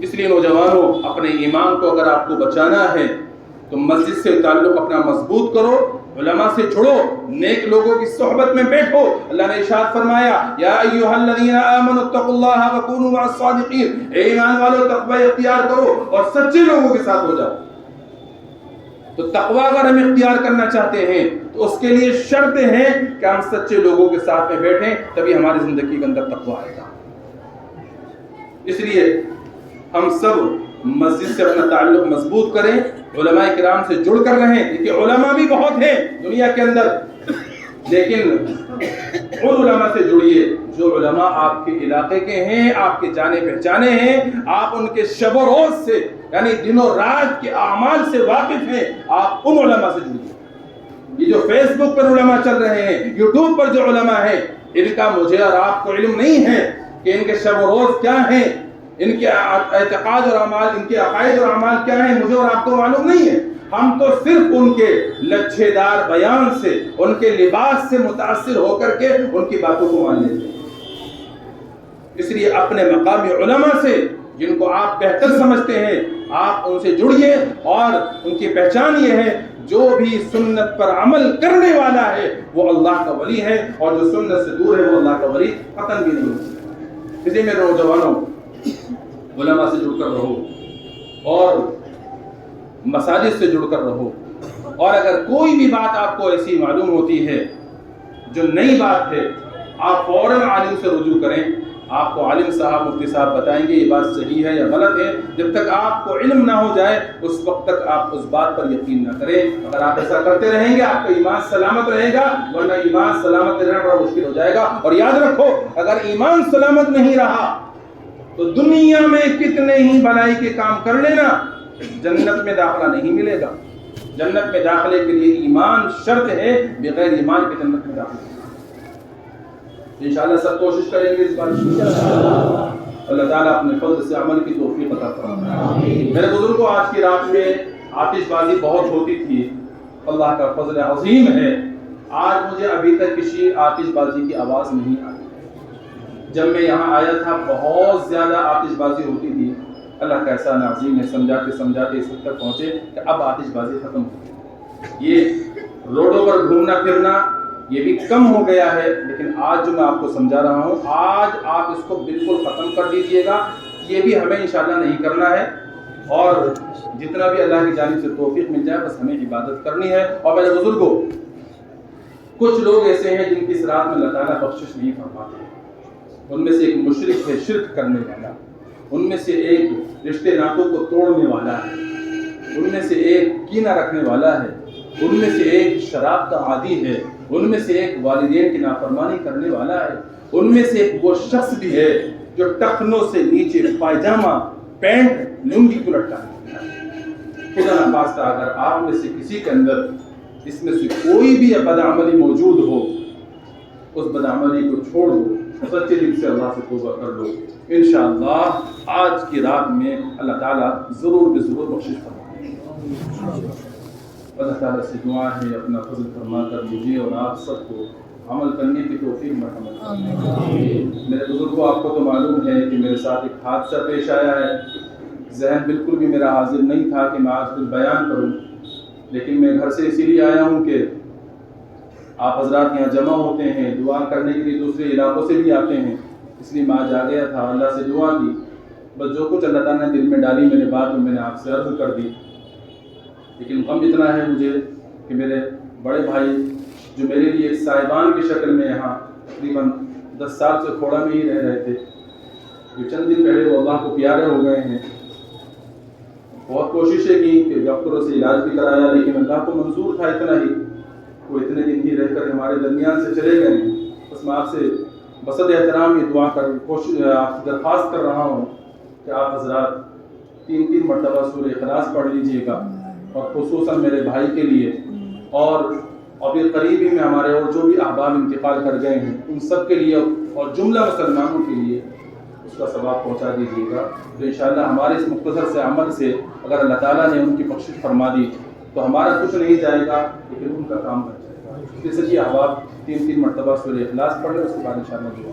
اس لیے نوجوانوں اپنے ایمان کو اگر آپ کو بچانا ہے تو مسجد سے تعلق اپنا مضبوط کرو، علماء سے جڑو، نیک لوگوں کی صحبت میں بیٹھو۔ اللہ نے ارشاد فرمایا یا ایھا الذین آمنوا اتقوا اللہ وکونوا مع الصادقین، اے ایمان والو تقوی اختیار کرو اور سچے لوگوں کے ساتھ ہو جاؤ۔ تو تقوی اگر ہم اختیار کرنا چاہتے ہیں تو اس کے لیے شرطیں ہیں کہ ہم سچے لوگوں کے ساتھ میں بیٹھیں، تبھی ہماری زندگی کے اندر تقوی آئے گا۔ اس لیے ہم سب مسجد سے اپنا تعلق مضبوط کریں، علماء کرام سے جڑ کر رہیں، کیونکہ علماء بھی بہت ہیں دنیا کے اندر، لیکن ان علماء سے جڑیے جو علماء آپ کے علاقے کے ہیں، آپ کے جانے پہچانے ہیں، آپ ان کے شب و روز سے یعنی دن و رات کے اعمال سے واقف ہیں، آپ ان علماء سے جڑیے۔ یہ جو فیس بک پر علماء چل رہے ہیں، یوٹیوب پر جو علماء ہیں، ان کا مجھے اور آپ کو علم نہیں ہے کہ ان کے شب و روز کیا ہیں، ان کے اعتقاد اور اعمال، ان کے عقائد اور اعمال کیا ہیں، مجھے اور آپ کو معلوم نہیں ہے۔ ہم تو صرف ان کے لچھے دار بیان سے، ان کے لباس سے متاثر ہو کر کے ان کی باتوں کو مان لیتے ہیں۔ اس لیے اپنے مقامی علماء سے جن کو آپ بہتر سمجھتے ہیں، آپ ان سے جڑیے، اور ان کی پہچان یہ ہے جو بھی سنت پر عمل کرنے والا ہے وہ اللہ کا ولی ہے، اور جو سنت سے دور ہے وہ اللہ کا ولی قطعاً بھی نہیں ہو سکتا۔ اس لیے میرے نوجوانوں، علماء سے جڑ کر رہو اور مساجد سے جڑ کر رہو، اور اگر کوئی بھی بات آپ کو ایسی معلوم ہوتی ہے جو نئی بات ہے، آپ فوراً عالم سے رجوع کریں۔ آپ کو عالم صاحب، مفتی صاحب بتائیں گے یہ بات صحیح ہے یا غلط ہے۔ جب تک آپ کو علم نہ ہو جائے اس وقت تک آپ اس بات پر یقین نہ کریں۔ اگر آپ ایسا کرتے رہیں گے آپ کا ایمان سلامت رہے گا، ورنہ ایمان سلامت رہنا بڑا مشکل ہو جائے گا۔ اور یاد رکھو، اگر ایمان سلامت نہیں رہا تو دنیا میں کتنے ہی بھلائی کے کام کر لینا، جنت میں داخلہ نہیں ملے گا۔ جنت میں داخلے کے لیے ایمان شرط ہے، بغیر ایمان کے جنت میں داخلہ۔ انشاءاللہ سب کوشش کریں گے اس بار، اللہ تعالیٰ اپنے فضل سے عمل کی توفیق عطا فرمائے۔ میرے بزرگوں، آج کی رات میں آتش بازی بہت ہوتی تھی، اللہ کا فضل عظیم ہے، آج مجھے ابھی تک کسی آتش بازی کی آواز نہیں آئی۔ جب میں یہاں آیا تھا بہت زیادہ آتش بازی ہوتی تھی، اللہ کا احسان عظیم ہے، سمجھاتے سمجھاتے اس وقت تک پہنچے کہ اب آتش بازی ختم ہو گئی۔ یہ روڈوں پر گھومنا پھرنا یہ بھی کم ہو گیا ہے، لیکن آج جو میں آپ کو سمجھا رہا ہوں، آج آپ اس کو بالکل ختم کر دیجئے گا۔ یہ بھی ہمیں انشاءاللہ نہیں کرنا ہے، اور جتنا بھی اللہ کی جانب سے توفیق مل جائے بس ہمیں عبادت کرنی ہے۔ اور میرے بزرگوں، کچھ لوگ ایسے ہیں جن کی اس رات میں اللہ تعالیٰ بخشش نہیں فرماتے۔ ان میں سے ایک مشرک ہے، شرک کرنے والا، ان میں سے ایک رشتے ناتوں کو توڑنے والا ہے، ان میں سے ایک کینہ رکھنے والا ہے، ان میں سے ایک شراب کا عادی ہے، ان میں سے ایک والدین کی نافرمانی کرنے والا ہے، ان میں سے ایک وہ شخص بھی ہے جو ٹخنوں سے نیچے پائجامہ، پینٹ، لنگی کو لٹکاتا ہے۔ خدا نخواستہ اگر آپ میں سے کسی کے اندر اس میں سے کوئی بھی بدعملی موجود ہو، اس بدعملی کو چھوڑ دو، سچے دل سے اللہ سے توبہ کر لو، انشاءاللہ آج کی رات میں اللہ تعالیٰ ضرور ضرور بخشش فرمائے گا۔ اللہ تعالیٰ سے دعا ہے اپنا فضل فرما کر مجھے اور آپ سب کو عمل کرنے کی توفیق مرحمت فرمائے۔ میرے بزرگوں، آپ کو تو معلوم ہے کہ میرے ساتھ ایک حادثہ پیش آیا ہے، ذہن بالکل بھی میرا حاضر نہیں تھا کہ میں آج کچھ بیان کروں، لیکن میں گھر سے اسی لیے آیا ہوں کہ آپ حضرات یہاں جمع ہوتے ہیں، دعا کرنے کے لیے دوسرے علاقوں سے بھی آتے ہیں، اس لیے میں آج آ گیا تھا، اللہ سے دعا کی، بس جو کچھ اللہ تعالیٰ نے دل میں ڈالی میرے بات میں نے آپ سے عرض کر دی۔ لیکن غم اتنا ہے مجھے کہ میرے بڑے بھائی جو میرے لیے ایک صاحبان کی شکل میں یہاں تقریباً 10 سال سے کھوڑا میں ہی رہ رہے تھے، جو چند دن پہلے وہ اللہ کو پیارے ہو گئے ہیں۔ بہت کوششیں کی کہ ڈاکٹروں سے علاج بھی کرایا، لیکن اللہ کو منظور تھا اتنا ہی، وہ اتنے دن ہی رہ کر ہمارے درمیان سے چلے گئے ہیں۔ بس میں آپ سے بصد احترام یہ دعا کر آپ سے درخواست کر رہا ہوں کہ آپ حضرات 3 مرتبہ سورہ اخلاص پڑھ لیجئے گا، اور خصوصاً میرے بھائی کے لیے، اور ابھی قریب ہی میں ہمارے اور جو بھی احباب انتقال کر گئے ہیں ان سب کے لیے، اور جملہ مسلمانوں کے لیے اس کا ثواب پہنچا دیجیے گا۔ تو انشاءاللہ ہمارے اس مختصر سے عمل سے اگر اللہ تعالیٰ نے ان کی بخشش فرما دی تو ہمارا کچھ نہیں جائے گا، لیکن ان کا کام بن جائے گا۔ اس لیے احباب 3 مرتبہ سورہ اخلاص پڑھ لیں، اس کے بعد انشاءاللہ دعا